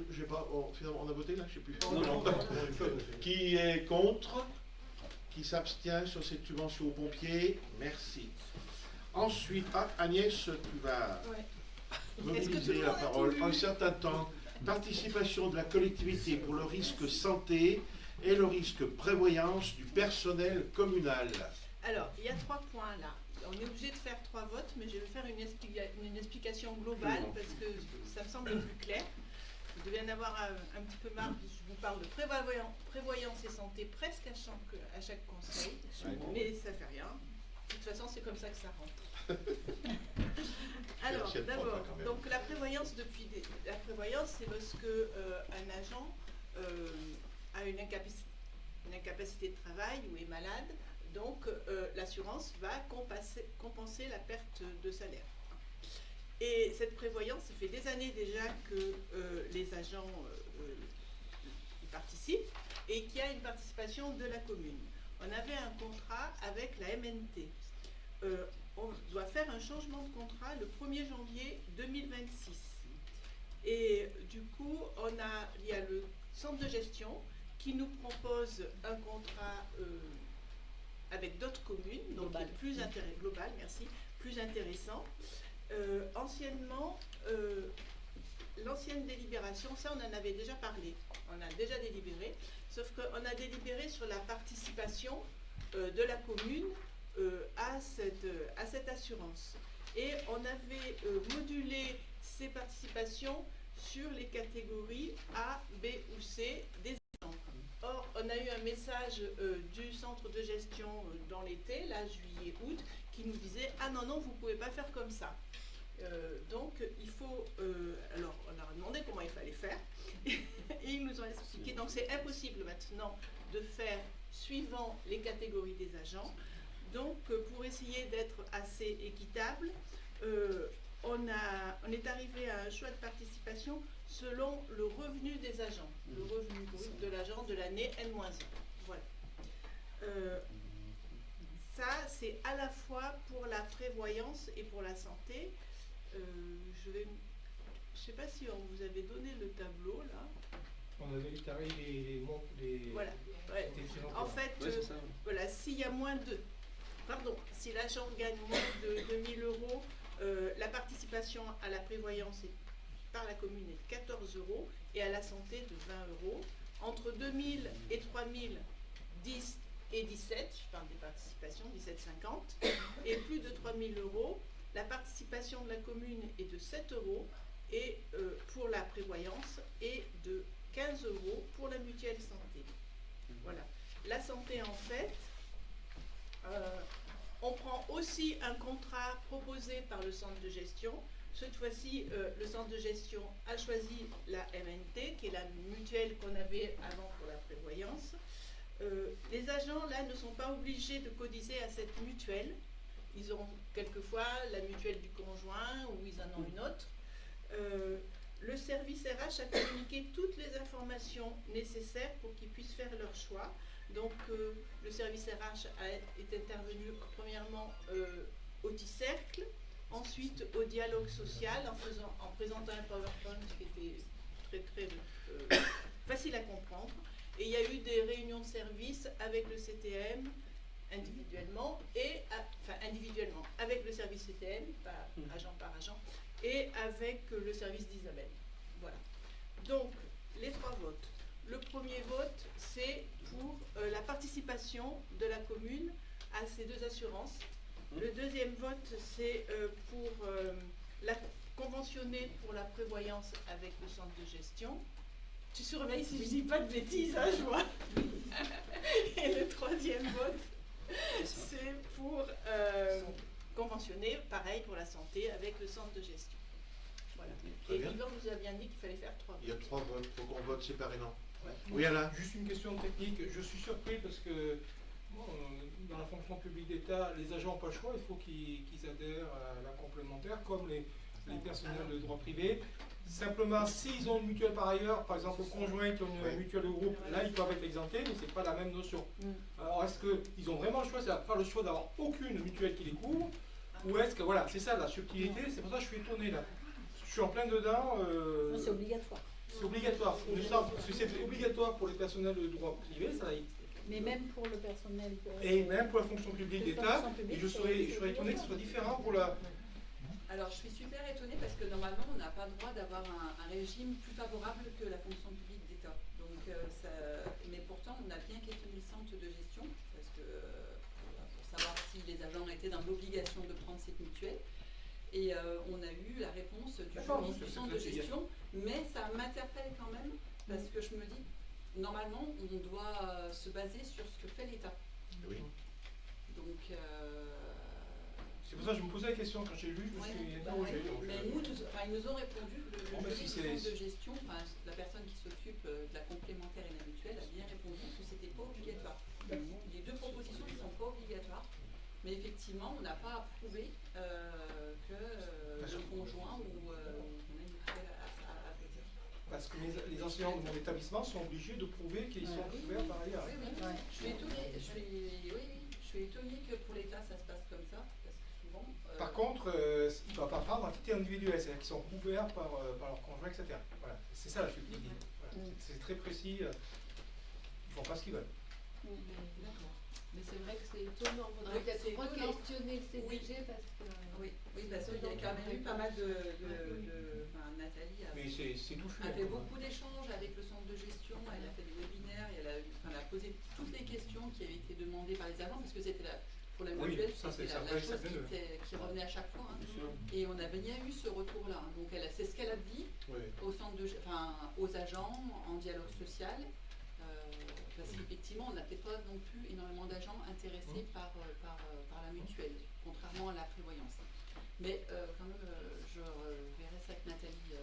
Je sais pas, finalement on a voté là, je sais plus. Non. Qui est contre? Qui s'abstient sur cette subvention aux pompiers? Merci. Ensuite, Agnès, tu vas mobiliser la parole. Un certain temps, participation de la collectivité pour le risque santé et le risque prévoyance du personnel communal. Alors, il y a 3 points là. On est obligé de faire 3 votes, mais je vais faire une explication globale parce que ça me semble plus clair. Vous devez en avoir un petit peu marre. Je vous parle de prévoyance et santé presque à chaque conseil, mais ça fait rien. De toute façon, c'est comme ça que ça rentre. Alors, d'abord, donc la prévoyance, c'est lorsque un agent a une incapacité de travail ou est malade, donc l'assurance va compenser la perte de salaire. Et cette prévoyance, ça fait des années déjà que les agents y participent et qu'il y a une participation de la commune. On avait un contrat avec la MNT. On doit faire un changement de contrat le 1er janvier 2026. Et du coup, il y a le centre de gestion qui nous propose un contrat avec d'autres communes, donc global, merci, plus intéressant. Anciennement, l'ancienne délibération, ça on en avait déjà parlé, on a déjà délibéré, sauf qu'on a délibéré sur la participation de la commune à cette assurance. Et on avait modulé ces participations sur les catégories A, B ou C des agents. Or, on a eu un message du centre de gestion dans l'été, là, juillet, août, qui nous disait « Ah non, non, vous ne pouvez pas faire comme ça ». Donc, il faut... alors, on leur a demandé comment il fallait faire. Et ils nous ont expliqué. Donc, Donc c'est impossible maintenant de faire suivant les catégories des agents. Donc pour essayer d'être assez équitable, on est arrivé à un choix de participation selon le revenu des agents, le revenu brut de l'agent de l'année N-1. Voilà. Ça, c'est à la fois pour la prévoyance et pour la santé. Je ne sais pas si on vous avait donné le tableau, là. On avait les tarifs, les Voilà. Ouais. En fait, voilà, s'il y a moins de... Pardon, si l'agent gagne moins de 2000 euros, la participation à la prévoyance par la commune est de 14 euros et à la santé de 20 euros. Entre 2000 et 3000, 10 et 17, je parle des participations, 17,50. Et plus de 3000 euros, la participation de la commune est de 7 euros et pour la prévoyance et de 15 euros pour la mutuelle santé. Voilà. La santé, en fait, on prend aussi un contrat proposé par le centre de gestion. Cette fois-ci, le centre de gestion a choisi la MNT, qui est la mutuelle qu'on avait avant pour la prévoyance. Les agents, là, ne sont pas obligés de cotiser à cette mutuelle. Ils ont quelquefois la mutuelle du conjoint ou ils en ont une autre. Le service RH a communiqué toutes les informations nécessaires pour qu'ils puissent faire leur choix. Donc, le service RH est intervenu premièrement au T-Cercle, ensuite au dialogue social en présentant un PowerPoint qui était très facile à comprendre. Et il y a eu des réunions de service avec le CTM individuellement, individuellement avec le service CTM, pas agent par agent, et avec le service d'Isabelle. Voilà. Donc, les 3 votes. Le premier vote, c'est pour la participation de la commune à ces 2 assurances. Le deuxième vote, c'est pour la conventionner pour la prévoyance avec le centre de gestion. Tu surveilles si je dis pas de bêtises, hein, je vois. Et le troisième vote, c'est pour conventionner, pareil pour la santé, avec le centre de gestion. Voilà. Très Et bien. Yvan nous a bien dit qu'il fallait faire 3 votes. Il y a 3 votes, faut qu'on vote séparément. Ouais. Oui, Alain. Juste une question technique. Je suis surpris parce que bon, dans la fonction publique d'État, les agents n'ont pas le choix. Il faut qu'ils adhèrent à la complémentaire, comme les personnels de droit privé. Simplement, s'ils ont une mutuelle par ailleurs, par exemple, conjoint qui ont une mutuelle de groupe, là, ils peuvent être exemptés, mais ce n'est pas la même notion. Alors, est-ce qu'ils ont vraiment le choix, c'est pas le choix d'avoir aucune mutuelle qui les couvre, ou est-ce que, voilà, c'est ça la subtilité, c'est pour ça que je suis étonné là. Je suis en plein dedans. Non, c'est obligatoire. C'est obligatoire. Il me semble que c'est obligatoire pour les personnels de droit privé, ça. Mais même pour le personnel. Et même pour la fonction publique d'État, et je serais étonné que ce soit différent pour la. Alors, je suis super étonnée parce que normalement, on n'a pas le droit d'avoir un régime plus favorable que la fonction publique d'État. Donc, mais pourtant, on a bien questionné le centre de gestion parce que, pour savoir si les agents étaient dans l'obligation de prendre cette mutuelle. Et on a eu la réponse du juriste du centre de gestion, mais ça m'interpelle quand même parce que je me dis, normalement, on doit se baser sur ce que fait l'État. Oui. Donc. C'est pour ça que je me posais la question quand j'ai lu, je me suis interrogé. Mais nous, ils nous ont répondu, le juriste si du centre de gestion, la personne qui s'occupe de la complémentaire et de la mutuelle a bien répondu que ce n'était pas obligatoire. Les 2 propositions ne sont pas obligatoires. Mais effectivement, on n'a pas approuvé que le conjoint ou on a une mutuelle à côté. Parce que les enseignants de mon établissement sont obligés de prouver qu'ils sont couverts par ailleurs. Oui. Je suis étonnée que pour l'État ça se passe comme ça, parce que souvent. Par contre, ils ne doivent pas prendre un titre individuel, c'est-à-dire qu'ils sont couverts par leur conjoint, etc. Voilà. C'est ça la subtilité. Voilà. C'est très précis. Ils ne font pas ce qu'ils veulent. D'accord. Mais c'est vrai que c'est étonnant. On faudrait peut-être re-questionner le CDG parce que. Oui, parce qu'il y a quand même eu pas mal de Nathalie a fait beaucoup d'échanges avec le centre de gestion, elle a fait des webinaires, elle a posé toutes les questions qui avaient été demandées par les agents, parce que c'était pour la mutuelle, c'était la chose qui revenait à chaque fois. Et on a bien eu ce retour-là. Donc c'est ce qu'elle a dit au centre aux agents en dialogue social. Parce qu'effectivement, on n'a peut-être pas non plus énormément d'agents intéressés par la mutuelle, contrairement à la prévoyance. Mais quand même, je verrai ça avec Nathalie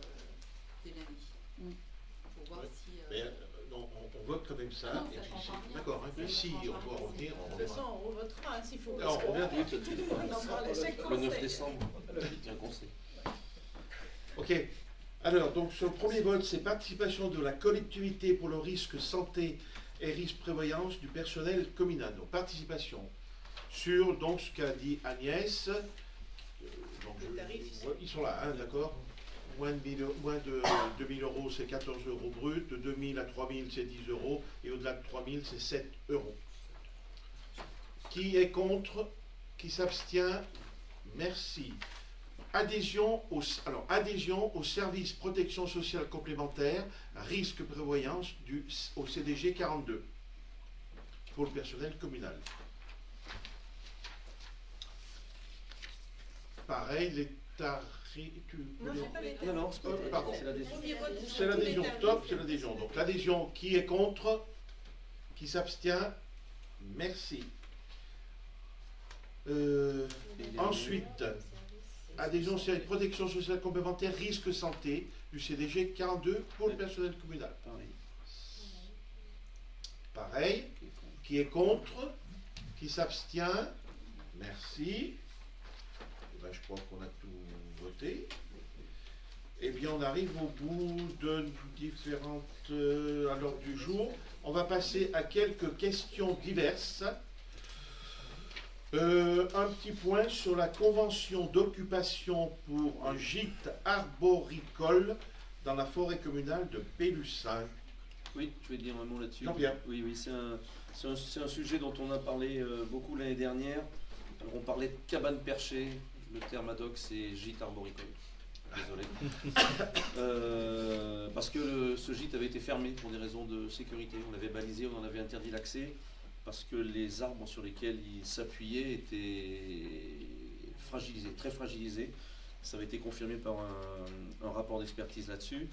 Delany, pour voir si... Mais, on On vote quand même ça. Ah non, et ça puis change si- rien. D'accord, hein, Ça puis si change on rien. doit revenir, on De toute reviendra. façon, on revotera hein, s'il faut. Alors, on revient parce vite. qu'on en fera l'échec Le 9 conseil. décembre, il y a un conseil. Ok. Alors, donc, ce premier vote, c'est participation de la collectivité pour le risque santé et risque prévoyance du personnel communal. Donc, participation sur donc, ce qu'a dit Agnès. Donc, Les tarifs. ils sont là, hein, d'accord. Moins de 2000 euros, c'est 14 euros brut. De 2000 à 3000, c'est 10 euros. Et au-delà de 3000, c'est 7 euros. Qui est contre? Qui s'abstient? Merci. Adhésion au service protection sociale complémentaire, risque prévoyance au CDG 42 pour le personnel communal. Pareil, les tarifs. Non, j'ai pas les Non, non, c'est pas Oh, pardon. c'est l'adhésion. C'est l'adhésion, stop, c'est l'adhésion. Donc l'adhésion, qui est contre? Qui s'abstient? Merci. Ensuite, adhésion au service protection sociale complémentaire, risque santé du CDG 42 pour le personnel communal. Pareil. Qui est contre? Qui s'abstient? Merci. Eh ben, je crois qu'on a tout voté. Eh bien, on arrive au bout de différentes à l'ordre du jour. On va passer à quelques questions diverses. Un petit point sur la convention d'occupation pour un gîte arboricole dans la forêt communale de Pélussin. Oui, je vais dire un mot là-dessus. Jean-Pierre. Oui, oui, c'est un sujet dont on a parlé beaucoup l'année dernière. Alors, on parlait de cabane perchée. Le terme ad hoc, c'est gîte arboricole. Désolé. Parce que ce gîte avait été fermé pour des raisons de sécurité. On l'avait balisé, on en avait interdit l'accès parce que les arbres sur lesquels il s'appuyait étaient fragilisés, très fragilisés. Ça avait été confirmé par un rapport d'expertise là-dessus.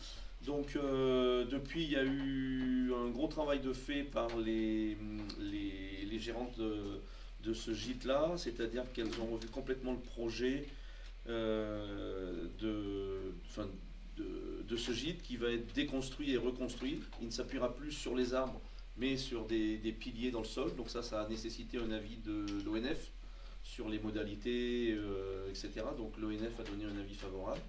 Donc depuis, il y a eu un gros travail de fait par les gérantes de ce gîte-là, c'est-à-dire qu'elles ont revu complètement le projet de ce gîte qui va être déconstruit et reconstruit. Il ne s'appuiera plus sur les arbres, mais sur des piliers dans le sol. Donc ça a nécessité un avis de l'ONF sur les modalités, etc. Donc l'ONF a donné un avis favorable.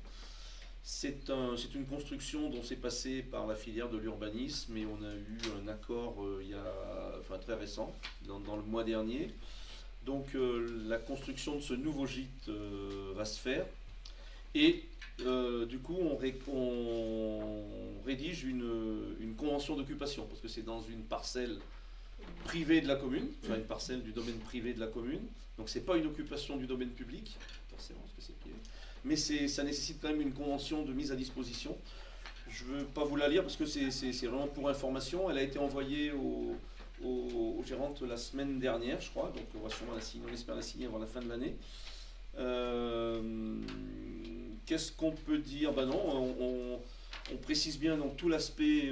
C'est une construction dont c'est passé par la filière de l'urbanisme et on a eu un accord très récent, dans le mois dernier. Donc la construction de ce nouveau gîte va se faire et du coup on rédige une convention d'occupation parce que c'est dans une parcelle privée de la commune, enfin une parcelle du domaine privé de la commune, donc c'est pas une occupation du domaine public, forcément parce que c'est privé, mais ça nécessite quand même une convention de mise à disposition. Je ne veux pas vous la lire parce que c'est vraiment pour information, elle a été envoyée aux gérantes la semaine dernière, je crois, donc on va sûrement la signer, on espère la signer avant la fin de l'année. Qu'est-ce qu'on peut dire? Ben non, on précise bien donc tout l'aspect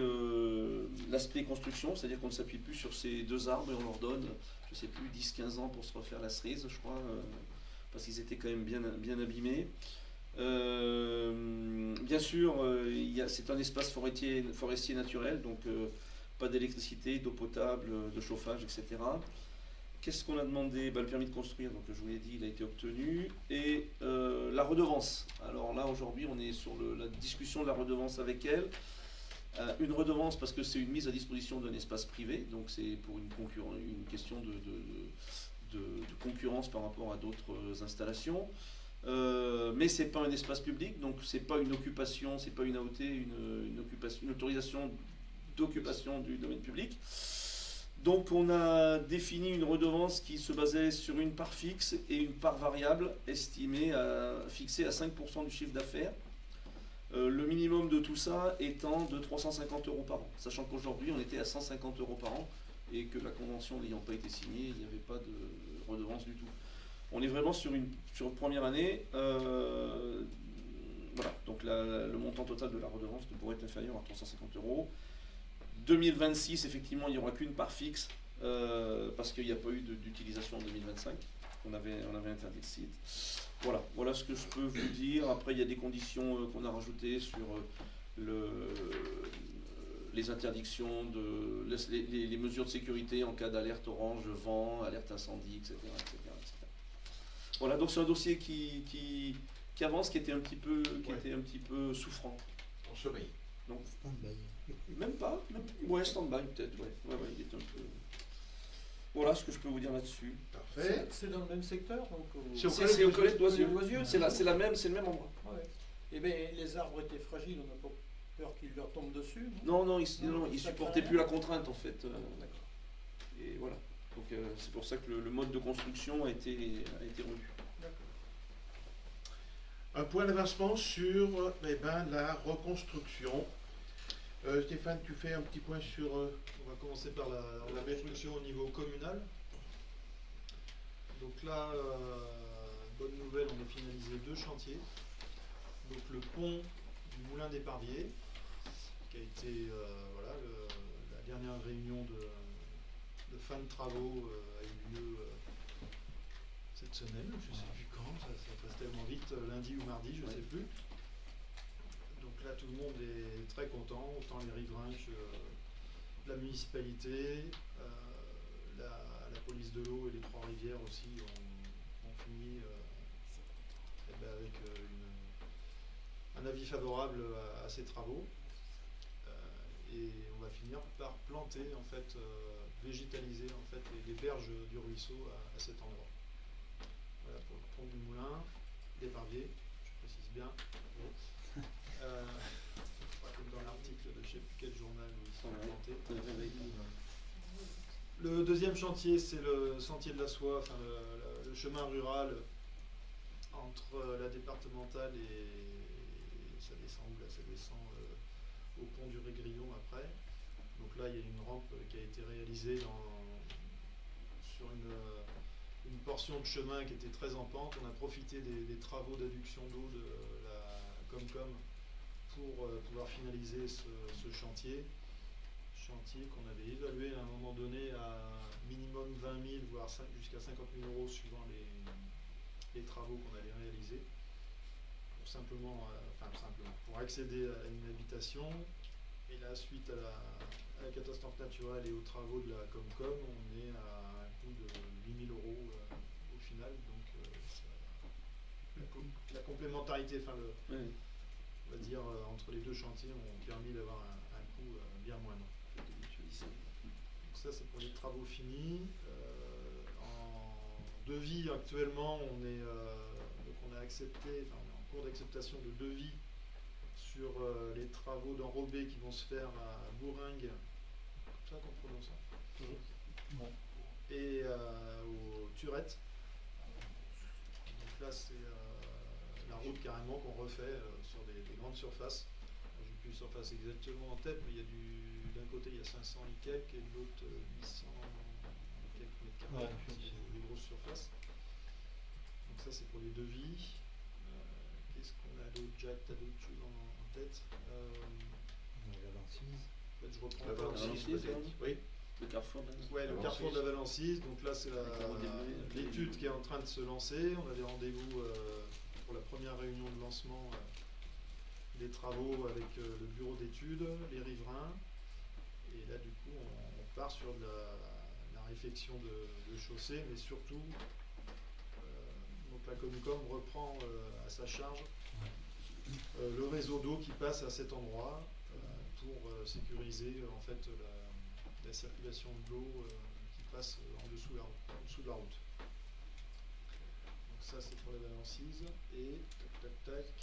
construction, c'est-à-dire qu'on ne s'appuie plus sur ces deux arbres et on leur donne, je ne sais plus, 10-15 ans pour se refaire la cerise, je crois, parce qu'ils étaient quand même bien abîmés. Bien sûr, c'est un espace forestier naturel, donc pas d'électricité, d'eau potable, de chauffage, etc. Qu'est-ce qu'on a demandé? Le permis de construire, donc je vous l'ai dit, il a été obtenu. Et la redevance. Alors là, aujourd'hui, on est sur la discussion de la redevance avec elle. Une redevance parce que c'est une mise à disposition d'un espace privé, donc c'est pour une question de concurrence par rapport à d'autres installations. Mais c'est pas un espace public, donc c'est pas une occupation, c'est pas une AOT, une autorisation d'occupation du domaine public. Donc on a défini une redevance qui se basait sur une part fixe et une part variable fixée à 5% du chiffre d'affaires. Le minimum de tout ça étant de 350 € par an, sachant qu'aujourd'hui on était à 150 € par an et que la convention n'ayant pas été signée, il n'y avait pas de redevance du tout. On est vraiment sur une première année. Voilà, donc le montant total de la redevance ne pourrait être inférieur à 350 €. 2026, effectivement, il n'y aura qu'une part fixe parce qu'il n'y a pas eu d'utilisation en 2025. On avait interdit le site. Voilà ce que je peux vous dire. Après, il y a des conditions qu'on a rajoutées sur les interdictions, les mesures de sécurité en cas d'alerte orange, vent, alerte incendie, etc. Voilà, donc c'est un dossier qui avance, qui était un petit peu souffrant. En sommeil. Donc, même pas, ouais, stand-by peut-être, ouais, il est un peu... Voilà ce que je peux vous dire là-dessus. Parfait. C'est dans le même secteur donc C'est au collège d'Oisieux. d'Oisieux. C'est le même endroit. Ouais. Et bien, les arbres étaient fragiles, on n'a pas peur qu'ils leur tombent dessus. Non, ils ça supportaient craint plus la rien. contrainte en fait. Et voilà. Donc c'est pour ça que le mode de construction a été revu. Un point d'avancement sur la reconstruction. Stéphane, tu fais un petit point sur... On va commencer par la reconstruction au niveau communal. Donc là, bonne nouvelle, on a finalisé 2 chantiers. Donc le pont du Moulin d'Éparvier, qui a été la dernière réunion de fin de travaux a eu lieu cette semaine, je ne sais plus quand, ça passe tellement vite, lundi ou mardi, je ne sais plus. Donc là tout le monde est très content, autant les riverains que la municipalité, la police de l'eau et les Trois-Rivières aussi ont fini avec un avis favorable à ces travaux. Et on va finir par planter, en fait, végétaliser en fait, les berges du ruisseau à cet endroit. Voilà pour le pont du Moulin d'Éparvier, je précise bien. Comme dans l'article de je ne sais plus quel journal où ils sont plantés. Le deuxième chantier, c'est le sentier de la soie, enfin le chemin rural entre la départementale et ça descend où là? Ça descend au pont du Régrillon après. Donc là, il y a une rampe qui a été réalisée sur une portion de chemin qui était très en pente. On a profité des travaux d'adduction d'eau de la Comcom pour pouvoir finaliser ce chantier qu'on avait évalué à un moment donné à minimum 20 000 voire jusqu'à 50 000 euros suivant les travaux qu'on allait réaliser pour accéder à une habitation. Et là, suite à la catastrophe naturelle et aux travaux de la Comcom, on est à un coût de 8 000 euros au final. Donc la complémentarité, on va dire entre les deux chantiers ont permis d'avoir un coût bien moindre. Donc ça c'est pour les travaux finis. En devis actuellement on a accepté, on est en cours d'acceptation de devis sur les travaux d'enrobé qui vont se faire à Bouringue, c'est ça qu'on prononce ça, et au Turette. Donc là c'est la route carrément qu'on refait sur des grandes surfaces. J'ai plus les surfaces exactement en tête, mais il y a d'un côté il y a 500 et quelques et de l'autre 800 et quelques mètres carrés, des grosses surfaces. Donc ça c'est pour les devis. Qu'est-ce qu'on a d'autre, Jack? T'as d'autres choses en tête? La Valancise. En fait, je reprends La Valancise, peut-être. Oui. Le carrefour le carrefour de la Valancise. Donc là c'est l'étude qui est en train de se lancer. On a des rendez-vous pour la première réunion de lancement des travaux avec le bureau d'études, les riverains. Et là du coup on part sur de la réfection de chaussée, mais surtout donc la Comcom reprend à sa charge le réseau d'eau qui passe à cet endroit pour sécuriser en fait la circulation de l'eau qui passe en dessous de la route. Donc ça c'est pour la Valancise. Et tac qu'est-ce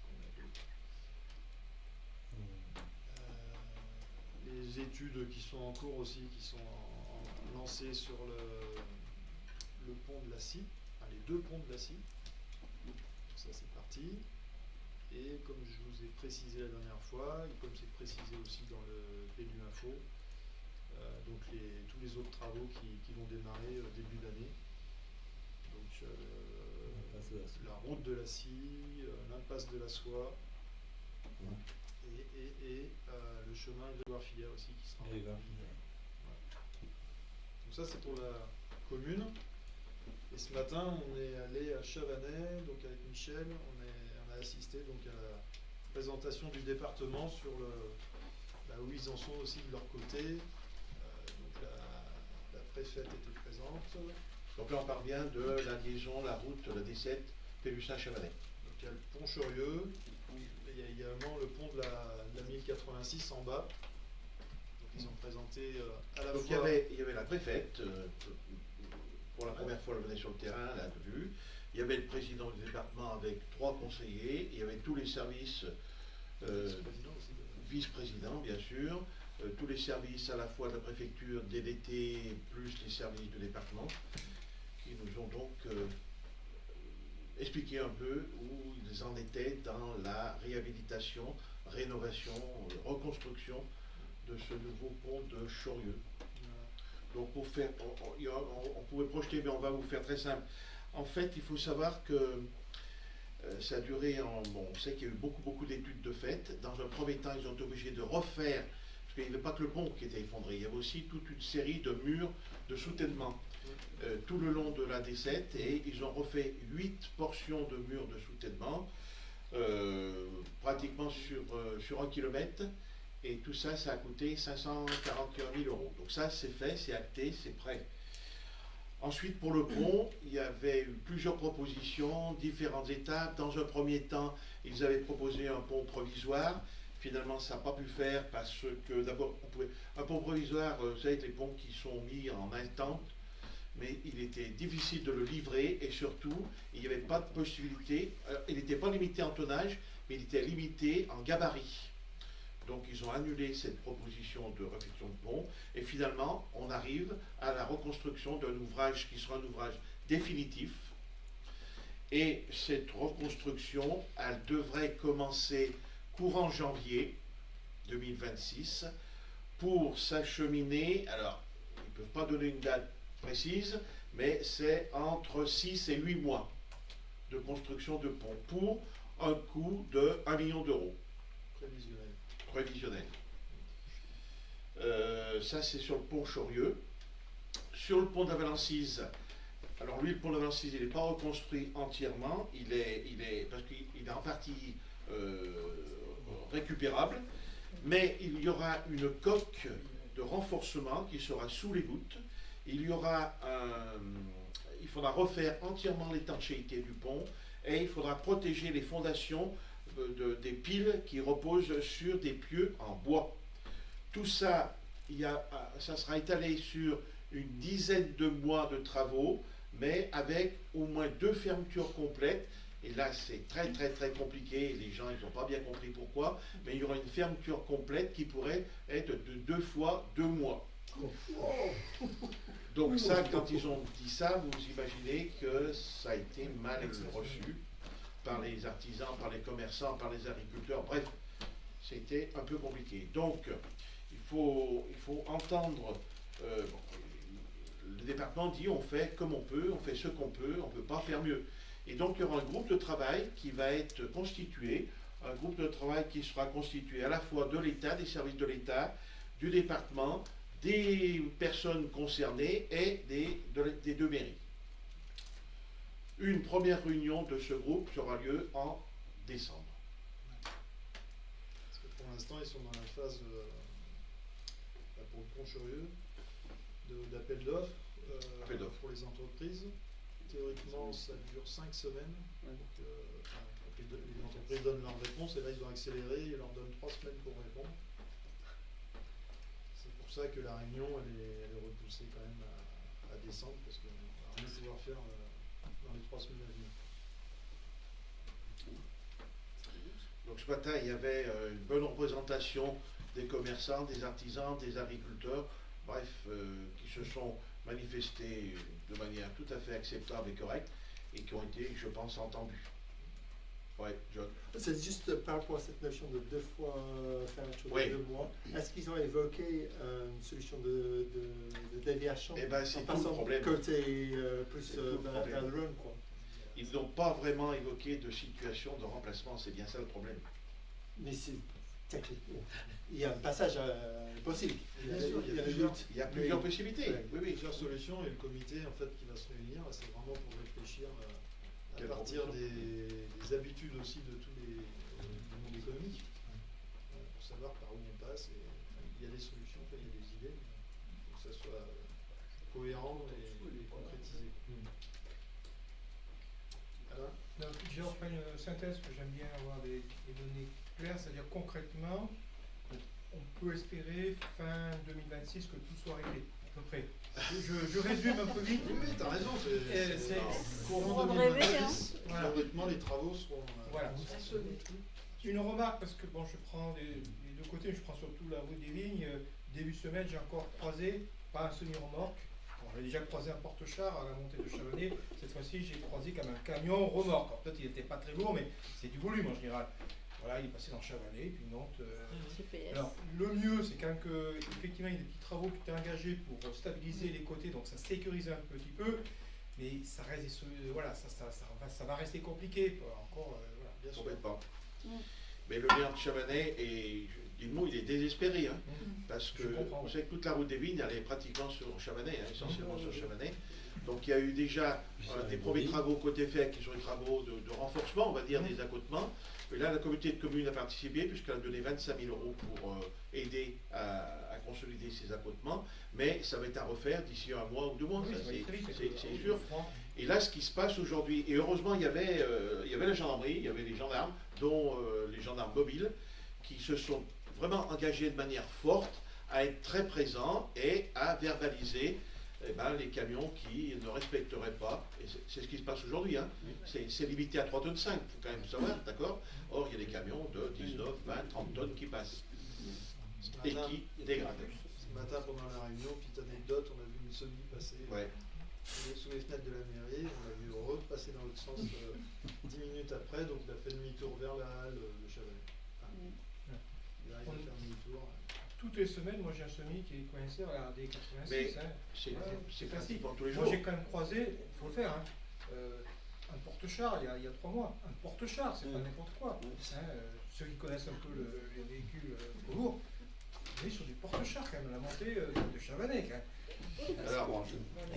qu'on a d'autre? Les études qui sont en cours aussi, qui sont lancées sur le pont de la Scie, enfin les 2 ponts de la Scie. Donc ça c'est parti. Et comme je vous ai précisé la dernière fois, et comme c'est précisé aussi dans le PLU Info, donc tous les autres travaux qui vont démarrer début d'année. Donc la route de la Scie, l'impasse de la Soie, et le chemin Grégoire Filière aussi qui sera en ligne. Donc ça c'est pour la commune. Et ce matin on est allé à Chavanais, donc avec Michel, on a assisté donc à présentation du département sur où ils en sont aussi de leur côté. Donc la préfète était présente. Donc là, on parle bien de la liaison, la route, la D7, Pélussin-Chavanais. Donc il y a le pont Chorieux, et il y a également le pont de la 1086 en bas. Donc ils ont présenté à la Donc fois... il y avait la préfète, pour la première fois elle venait sur le terrain, elle a vu. Il y avait le président du département avec 3 conseillers, il y avait tous les services, vice-président bien sûr, tous les services à la fois de la préfecture, DDT, plus les services du département, qui nous ont donc expliqué un peu où ils en étaient dans la réhabilitation, rénovation, reconstruction de ce nouveau pont de Chorieux. Donc pour faire, on pouvait projeter, mais on va vous faire très simple. En fait, il faut savoir que ça a duré on sait qu'il y a eu beaucoup d'études de fait. Dans un premier temps, ils ont été obligés de refaire, parce qu'il n'y avait pas que le pont qui était effondré, il y avait aussi toute une série de murs de soutènement tout le long de la D7, et ils ont refait 8 portions de murs de soutènement, pratiquement sur 1 kilomètre, et tout ça, ça a coûté 541 000 €. Donc ça, c'est fait, c'est acté, c'est prêt. Ensuite, pour le pont, il y avait eu plusieurs propositions, différentes étapes. Dans un premier temps, ils avaient proposé un pont provisoire. Finalement, ça n'a pas pu faire parce que, d'abord, un pont provisoire, vous savez, les ponts qui sont mis en intente, mais il était difficile de le livrer, et surtout, il n'y avait pas de possibilité. Il n'était pas limité en tonnage, mais il était limité en gabarit. Donc ils ont annulé cette proposition de réfection de pont, et finalement on arrive à la reconstruction d'un ouvrage qui sera un ouvrage définitif, et cette reconstruction, elle devrait commencer courant janvier 2026 pour s'acheminer. Alors ils ne peuvent pas donner une date précise, mais c'est entre 6 et 8 mois de construction de pont pour un coût de 1 million €. Prévisionnel. Ça, c'est sur le pont Chorieux. Sur le pont de la Valancise, alors lui, le pont de la Valancise, il n'est pas reconstruit entièrement, parce qu'il est en partie récupérable, mais il y aura une coque de renforcement qui sera sous les voûtes. Il faudra refaire entièrement l'étanchéité du pont, et il faudra protéger les fondations des piles qui reposent sur des pieux en bois. Tout ça, ça sera étalé sur une dizaine de mois de travaux, mais avec au moins 2 fermetures complètes. Et là, c'est très compliqué. Les gens, ils n'ont pas bien compris pourquoi, mais il y aura une fermeture complète qui pourrait être de 2 fois 2 mois. Donc ça, quand ils ont dit ça, vous imaginez que ça a été mal reçu par les artisans, par les commerçants, par les agriculteurs, bref, c'était un peu compliqué. Donc, il faut entendre, le département dit on fait comme on peut, on fait ce qu'on peut, on ne peut pas faire mieux. Et donc, il y aura un groupe de travail qui va être constitué, un groupe de travail qui sera constitué à la fois de l'État, des services de l'État, du département, des personnes concernées et des 2 mairies. Une première réunion de ce groupe aura lieu en décembre. Parce que pour l'instant, ils sont dans la phase, pour le pont Chorieux, d'appel d'offres pour les entreprises. Théoriquement, ça dure 5 semaines. Donc, les entreprises donnent leur réponse, et là, ils ont accéléré, ils leur donnent 3 semaines pour répondre. C'est pour ça que la réunion, elle est repoussée quand même à décembre, parce qu'on va rien pouvoir faire dans les 3 semaines à venir. Donc ce matin, il y avait une bonne représentation des commerçants, des artisans, des agriculteurs, bref, qui se sont manifestés de manière tout à fait acceptable et correcte, et qui ont été, je pense, entendus. Ouais, John. C'est juste par rapport à cette notion de 2 fois fermeture Oui. de 2 mois. Est-ce qu'ils ont évoqué une solution de déviation Eh ben, c'est en tout passant le problème. côté plus C'est tout le vers problème. le Rhône, quoi. Ils n'ont pas vraiment évoqué de situation de remplacement, c'est bien ça le problème. Mais c'est technique. Il y a un passage possible. Bien sûr, il y a plusieurs possibilités. Ouais, Oui, oui. plusieurs solutions, et le comité en fait qui va se réunir, c'est vraiment pour réfléchir à Quelle partir proposition des habitudes aussi de tous du monde économique. que ça soit cohérent et concrétisé. Alain ? Donc, j'ai refait une synthèse que j'aime bien avoir des données claires, c'est-à-dire concrètement, on peut espérer fin 2026 que tout soit réglé, à peu près. Je résume un peu vite. Oui, t'as raison, c'est courant On 2026, Voilà. théoriquement les travaux seront... Voilà. Une remarque, parce que bon, je prends les deux côtés, je prends surtout la route des Vignes. Début de semaine, j'ai encore croisé, pas un semi-remorque. Bon, j'avais déjà croisé un porte-char à la montée de Chavanais. Cette fois-ci, j'ai croisé comme un camion remorque. Alors, peut-être il n'était pas très lourd, mais c'est du volume en général. Voilà, il est passé dans Chavanais, puis Nantes. Alors, le mieux, c'est quand même qu'effectivement, il y a des petits travaux qui étaient engagés pour stabiliser les côtés, donc ça sécurise un petit peu. Mais ça reste, voilà, ça va rester compliqué. Encore, voilà. Bien sûr. Complètement. Mais le maire de Chavanais, dis-moi, il est désespéré, hein, parce que vous savez que toute la route des Vignes, elle est pratiquement sur Chavanais, hein, essentiellement sur Chavanais. Donc il y a eu déjà des premiers travaux côté FEC, qui sont des travaux de renforcement, on va dire, des accotements. Et là, la communauté de communes a participé, puisqu'elle a donné 25 000 € pour aider à consolider ces accotements. Mais ça va être à refaire d'ici 1 mois ou 2 mois, c'est sûr. Et là, ce qui se passe aujourd'hui, et heureusement, il y avait la gendarmerie, il y avait les gendarmes, dont les gendarmes mobiles, qui se sont vraiment engagés de manière forte à être très présents et à verbaliser les camions qui ne respecteraient pas. Et c'est ce qui se passe aujourd'hui. Hein. C'est limité à 3,5 tonnes, il faut quand même savoir, d'accord? Or, il y a des camions de 19, 20, 30 tonnes qui passent et qui dégradent. Ce matin, pendant la réunion, petite anecdote, on a vu une semi passer sous les fenêtres de la mairie, on l'a vu repasser dans l'autre sens 10 minutes après, donc il a fait demi-tour vers la halle de Chavanais. Il arrive à faire demi-tour. Toutes les semaines, moi j'ai un semi qui est coincé à la D86. Mais hein. c'est classique pour tous les jours. Moi j'ai quand même croisé, il faut le faire, hein, un porte-char il y a 3 mois. Un porte-char, c'est pas n'importe quoi. Hein, ceux qui connaissent un peu les véhicules lourds, on est sur du porte-char quand même, la montée de Chavanais quand même. Alors,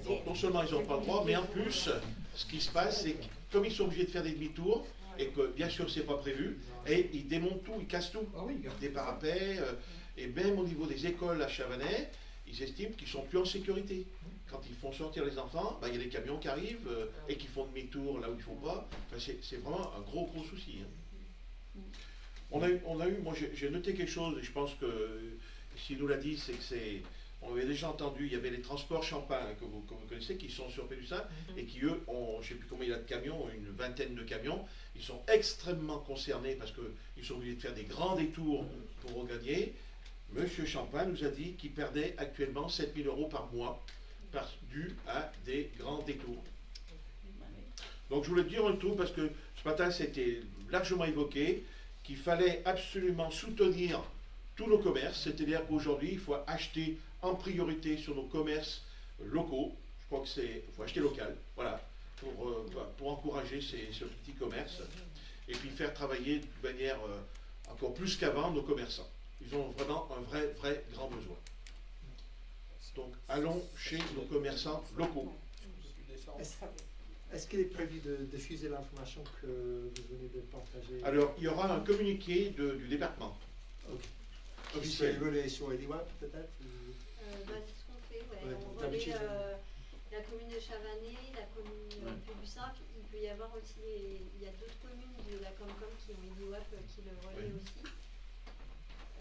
donc, non seulement ils n'ont pas le droit, mais en plus, ce qui se passe, c'est que comme ils sont obligés de faire des demi-tours, et que bien sûr c'est pas prévu, et ils démontent tout, ils cassent tout, des parapets, et même au niveau des écoles à Chavanais, ils estiment qu'ils sont plus en sécurité. Quand ils font sortir les enfants, il y a des camions qui arrivent et qui font demi-tour là où ils ne font pas. Enfin, c'est vraiment un gros souci. Hein. On a eu, moi j'ai noté quelque chose, et je pense que s'il nous l'a dit, c'est que on avait déjà entendu, il y avait les transports Champagne que vous connaissez, qui sont sur Pélussin, et qui eux ont, je ne sais plus combien il y a de camions, une vingtaine de camions, ils sont extrêmement concernés parce qu'ils sont obligés de faire des grands détours pour regagner. Monsieur Champagne nous a dit qu'il perdait actuellement 7 000 € par mois dû à des grands détours. Donc je voulais dire un tout parce que ce matin c'était largement évoqué qu'il fallait absolument soutenir tous nos commerces, c'est-à-dire qu'aujourd'hui il faut acheter en priorité sur nos commerces locaux. Je crois que faut acheter local, voilà, pour encourager ce petit commerce et puis faire travailler de manière encore plus qu'avant nos commerçants. Ils ont vraiment un vrai grand besoin. Donc allons chez nos commerçants locaux. Est-ce qu'il est prévu de diffuser l'information que vous venez de partager? Alors, il y aura un communiqué du département. Officiel. Qui serait sur EduWeb peut-être? C'est ce qu'on fait, ouais. Ouais, On relaie la commune de Chavanais, la commune de Pélussin, puis il peut y avoir aussi, il y a d'autres communes de la Comcom qui ont EduWeb qui le relaient aussi.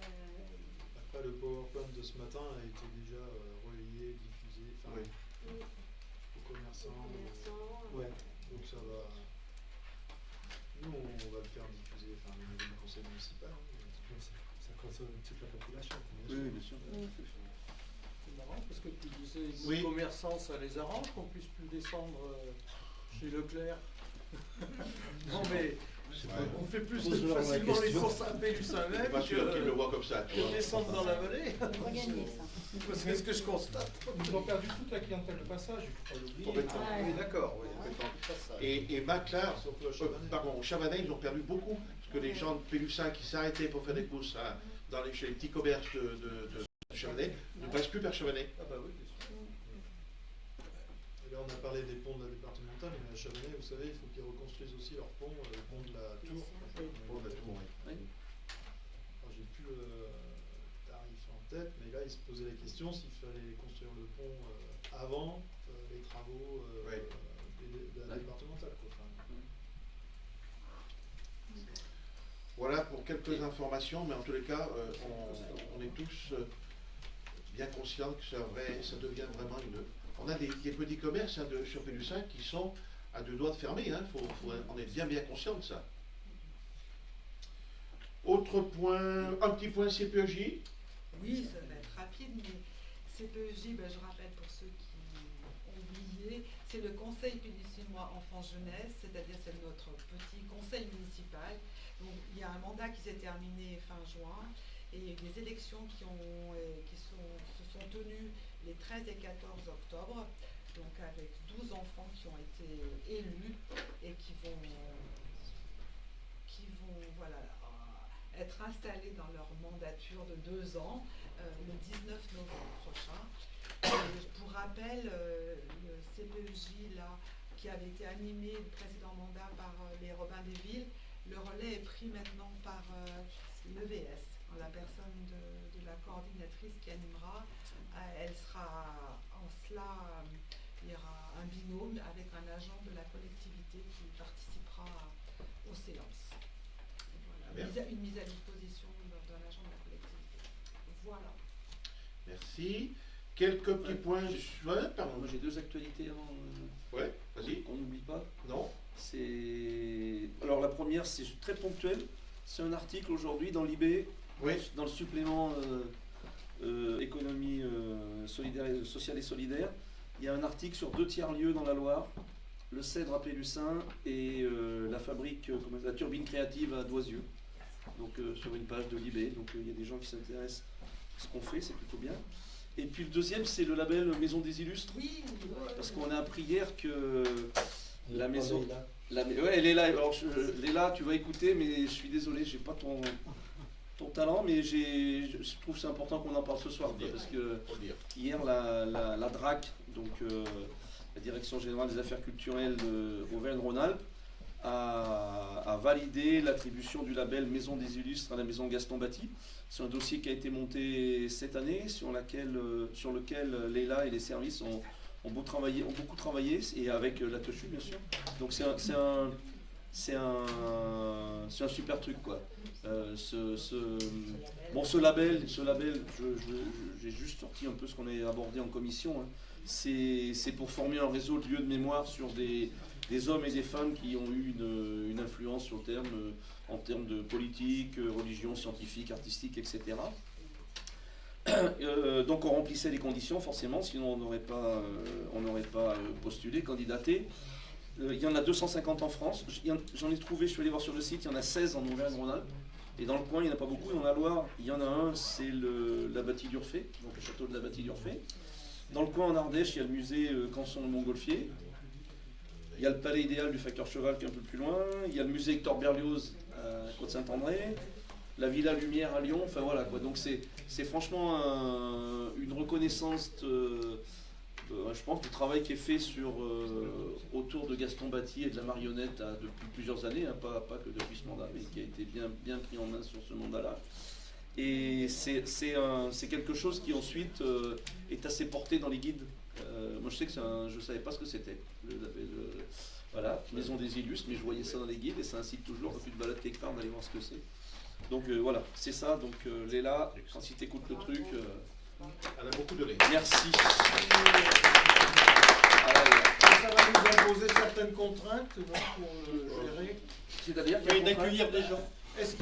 Après, le PowerPoint de ce matin a été déjà relayé, diffusé, aux commerçants. Ouais. Donc ça va. Nous, on va le faire diffuser, au niveau du conseil municipal. Ça concerne toute la population. Oui, bien sûr. C'est marrant parce que tu disais nos commerçants, ça les arrange qu'on puisse plus descendre chez Leclerc. Non mais on fait plus facilement les courses à Pélussin même. Pas sûr qu'ils le voient comme ça. Que descendre dans la vallée. On va gagner ça. C'est ce que je constate. Ils ont perdu toute la clientèle de passage, il ne faut pas l'oublier. Complètement. Oui, d'accord. Oui. Et Maclar, au Chavanais, ils ont perdu beaucoup. Parce que les gens de Pélussin qui s'arrêtaient pour faire des courses chez les petits commerces de Chavanais ne passent plus par Chavanais. Ah bah oui, bien sûr. Et là, on a parlé des ponts de la départementale, mais à Chavanais, vous savez, il faut qu'ils reconstruisent aussi leur pont, le pont de la Tour. Le pont de la Tour, oui. Alors, j'ai plus le tarif en tête, mais là, il se pose posé la question s'il fallait construire le pont avant les travaux de la départementale. Quoi. Enfin, Voilà pour quelques informations, mais en tous les cas, on est tous bien conscients que ça devient vraiment une... On a des petits commerces sur Pélussin qui sont à 2 doigts de fermer, hein. On est bien conscient de ça. Autre point, un petit point CPEJ. Oui, ça va être rapide, mais CPEJ, je rappelle pour ceux qui ont oublié, c'est le Conseil péninsulaire Enfance-Jeunesse, c'est-à-dire c'est notre petit conseil municipal. Donc il y a un mandat qui s'est terminé fin juin et il y a eu des élections qui se sont tenues les 13 et 14 octobre, donc avec 12 enfants qui ont été élus et qui vont voilà, être installés dans leur mandature de 2 ans le 19 novembre prochain. Et pour rappel, le CPEJ là, qui avait été animé le précédent mandat par les Robins des Villes, le relais est pris maintenant par l'EVS, en la personne de la coordinatrice qui animera. Elle sera en cela, il y aura un binôme avec un agent de la collectivité qui participera aux séances. Voilà. Une mise à disposition d'un agent de la collectivité. Voilà. Merci. Quelques petits points. Ouais, pardon. Moi j'ai 2 actualités avant. Ouais, vas-y. On n'oublie pas. Non. Alors la première, c'est très ponctuel. C'est un article aujourd'hui dans l'IB, dans le supplément économie sociale et solidaire. Il y a un article sur 2 tiers-lieux dans la Loire, le Cèdre à Pélussin et la turbine créative à Doisieux. Donc sur une page de l'IB. Donc il y a des gens qui s'intéressent à ce qu'on fait, c'est plutôt bien. Et puis le deuxième, c'est le label Maison des Illustres. Oui. Parce qu'on a appris hier que la maison... ouais, elle est là. Alors, Léla, tu vas écouter, mais je suis désolé, j'ai pas ton talent, mais je trouve que c'est important qu'on en parle ce soir. Parce que hier, la DRAC, donc la Direction Générale des Affaires Culturelles d'Auvergne-Rhône-Alpes, a validé l'attribution du label Maison des Illustres à la Maison Gaston Batti. C'est un dossier qui a été monté cette année, sur lequel Léla et les services ont beaucoup travaillé, et avec la TECHU bien sûr. Donc c'est un super truc quoi. Ce label, j'ai juste sorti un peu ce qu'on a abordé en commission. Hein. C'est pour former un réseau de lieux de mémoire sur des hommes et des femmes qui ont eu une influence sur le terme, en termes de politique, religion, scientifique, artistique, etc. Donc on remplissait les conditions forcément, sinon on n'aurait pas postulé, candidaté. Il y en a 250 en France, j'en ai trouvé, je suis allé voir sur le site, il y en a 16 en Auvergne-Rhône-Alpes. Et dans le coin, il n'y en a pas beaucoup. Dans la Loire, il y en a un, c'est la Bâtie d'Urfé, donc le château de la Bâtie d'Urfé. Dans le coin en Ardèche, il y a le musée Canson-Montgolfier. Il y a le palais idéal du facteur cheval qui est un peu plus loin. Il y a le musée Hector Berlioz à Côte-Saint-André. La Villa Lumière à Lyon. Enfin voilà quoi. Donc c'est franchement une reconnaissance, je pense, du travail qui est fait autour de Gaston Batti et de la marionnette depuis plusieurs années, hein, pas que depuis ce mandat, mais qui a été bien pris en main sur ce mandat-là. Et c'est quelque chose qui ensuite est assez porté dans les guides. Moi je sais que je ne savais pas ce que c'était, le label voilà, Maison des Illustres, mais je voyais ça dans les guides et ça incite toujours, quand tu te balades quelque part, d'aller voir ce que c'est. Donc voilà, c'est ça. Donc Léla, quand si tu écoutes le truc... elle a beaucoup donné. Merci. Ça va nous imposer certaines contraintes pour gérer. C'est-à-dire d'accueillir des gens. Est-ce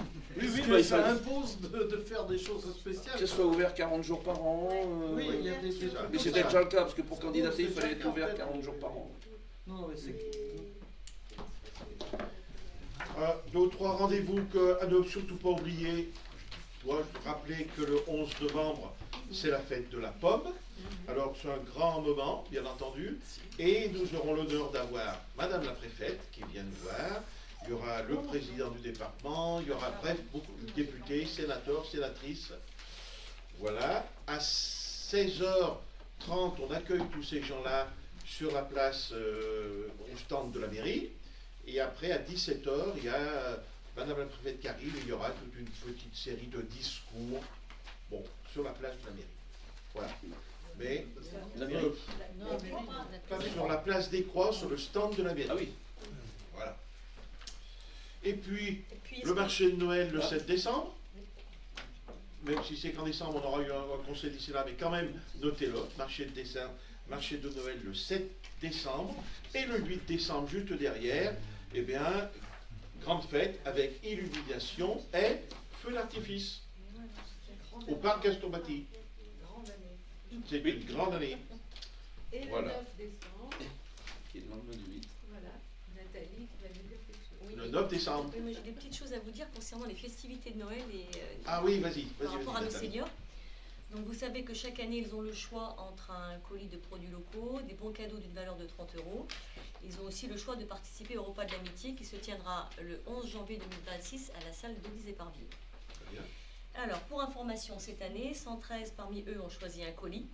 que ça impose de faire des choses spéciales? Que ce soit ouvert 40 jours par an. Oui, il y a des mais c'était déjà le cas, parce que pour candidater, il fallait être ouvert 40 jours par an. Non, mais c'est... 2 ou 3 rendez-vous à ne surtout pas oublier. Je dois rappeler que le 11 novembre, c'est la fête de la pomme. Alors c'est un grand moment, bien entendu. Et nous aurons l'honneur d'avoir Madame la préfète qui vient nous voir. Il y aura le président du département, il y aura bref beaucoup de députés, sénateurs, sénatrices. Voilà. À 16h30, on accueille tous ces gens-là sur la place au stand de la mairie. Et après, à 17h, il y a Madame la préfète qui arrive, il y aura toute une petite série de discours sur la place de la mairie. Voilà. Mais La mairie. sur la place des Croix, sur le stand de la mairie. Ah oui. Voilà. Et puis, est-ce le que- marché de Noël le 7 décembre. Même si c'est qu'en décembre, on aura eu un conseil d'ici là, mais quand même, notez-le. Marché de Noël le 7 décembre. Et le 8 décembre, juste derrière, eh bien, grande fête avec illumination et feu d'artifice. Au parc Gastombati. C'est une grande année. Et le Voilà. 9 décembre, Qui est le lendemain du 8. voilà, Nathalie qui va nous dire quelque chose. Oui. Le 9 décembre. Oui, moi j'ai des petites choses à vous dire concernant les festivités de Noël et Ah oui, vas-y, par vas-y, rapport à nos Nathalie. seniors. Donc vous savez que chaque année ils ont le choix entre un colis de produits locaux, des bons cadeaux d'une valeur de 30 €. Ils ont aussi le choix de participer au repas de l'amitié qui se tiendra le 11 janvier 2026 à la salle d'Élysée-Parvier. Très bien. Alors pour information, cette année, 113 parmi eux ont choisi un colis,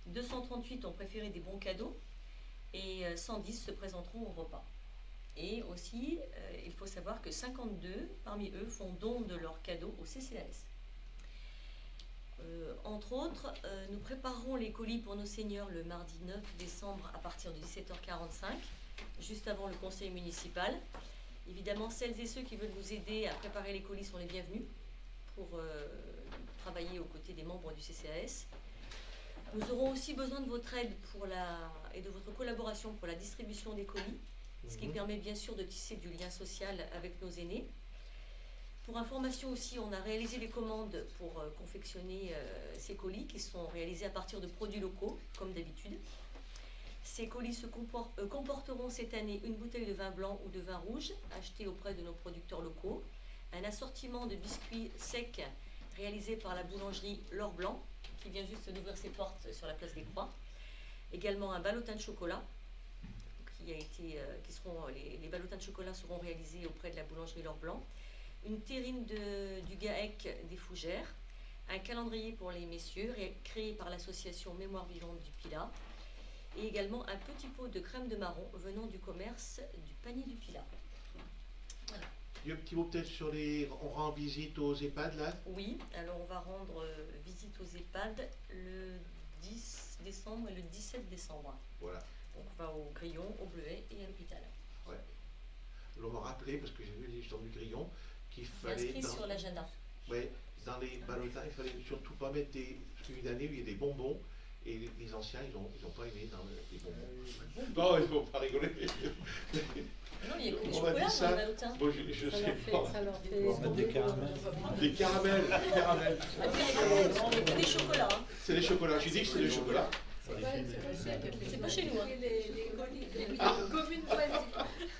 238 ont préféré des bons cadeaux et 110 se présenteront au repas. Et aussi, il faut savoir que 52 parmi eux font don de leurs cadeaux au CCAS. Entre autres, nous préparerons les colis pour nos seniors le mardi 9 décembre à partir de 17h45, juste avant le conseil municipal. Évidemment, celles et ceux qui veulent nous aider à préparer les colis sont les bienvenus pour travailler aux côtés des membres du CCAS. Nous aurons aussi besoin de votre aide et de votre collaboration pour la distribution des colis, ce qui permet bien sûr de tisser du lien social avec nos aînés. Pour information aussi, on a réalisé les commandes pour confectionner ces colis qui sont réalisés à partir de produits locaux, comme d'habitude. Ces colis comporteront cette année une bouteille de vin blanc ou de vin rouge acheté auprès de nos producteurs locaux, un assortiment de biscuits secs réalisé par la boulangerie L'Or Blanc, qui vient juste d'ouvrir ses portes sur la place des Croix. Également un ballotin de chocolat, les ballotins de chocolat seront réalisés auprès de la boulangerie L'Or Blanc. Une terrine du GAEC des Fougères, un calendrier pour les messieurs créé par l'association Mémoire Vivante du Pilat, et également un petit pot de crème de marron venant du commerce du panier du Pilat. Voilà. Il y a un petit mot peut-être sur on rend visite aux EHPAD là. Oui, alors on va rendre visite aux EHPAD le 10 décembre et le 17 décembre. Voilà. Donc on va au Grillon, au Bleuet et à l'hôpital. Ouais. On m'a rappelé, parce que j'ai vu les gens du Grillon, qu'il C'est fallait. inscrit sur l'agenda. Ouais, dans les ballotins, il fallait surtout pas mettre des. Parce qu'une année, il y a des bonbons, et les anciens, ils ont pas aimé dans les bonbons. Non, ils vont pas rigoler. Non, il y a que des On m'a dit chocolats ça. dans les ballotins. Bon, je sais pas. Ça leur fait On va mettre des caramels. Des caramels, des caramels. Ah oui, il y a des chocolats. Hein. C'est des chocolats, j'ai dit que c'est des chocolats. C'est pas chez nous. Hein. Les communes voisines.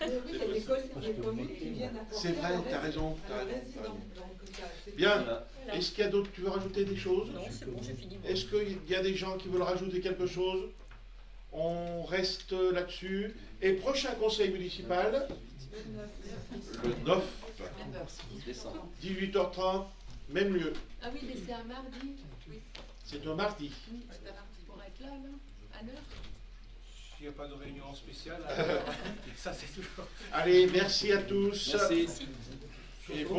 Oui, il y a des communes qui viennent apporter. C'est vrai, leurs t'as raison, t'as raison. résidents. Donc, ça, c'est- Bien, Voilà. est-ce qu'il y a d'autres, tu veux rajouter des choses? Non, c'est bon, j'ai fini. moi. Est-ce qu'il y a des gens qui veulent rajouter quelque chose? On reste là-dessus. Et prochain conseil municipal, le 9, Décembre. 18h30, même lieu. Ah oui, mais c'est un mardi. Oui. C'est un mardi. Pour être là, à l'heure. S'il n'y a pas de réunion spéciale, ça c'est toujours. Allez, merci à tous. Merci. Et bon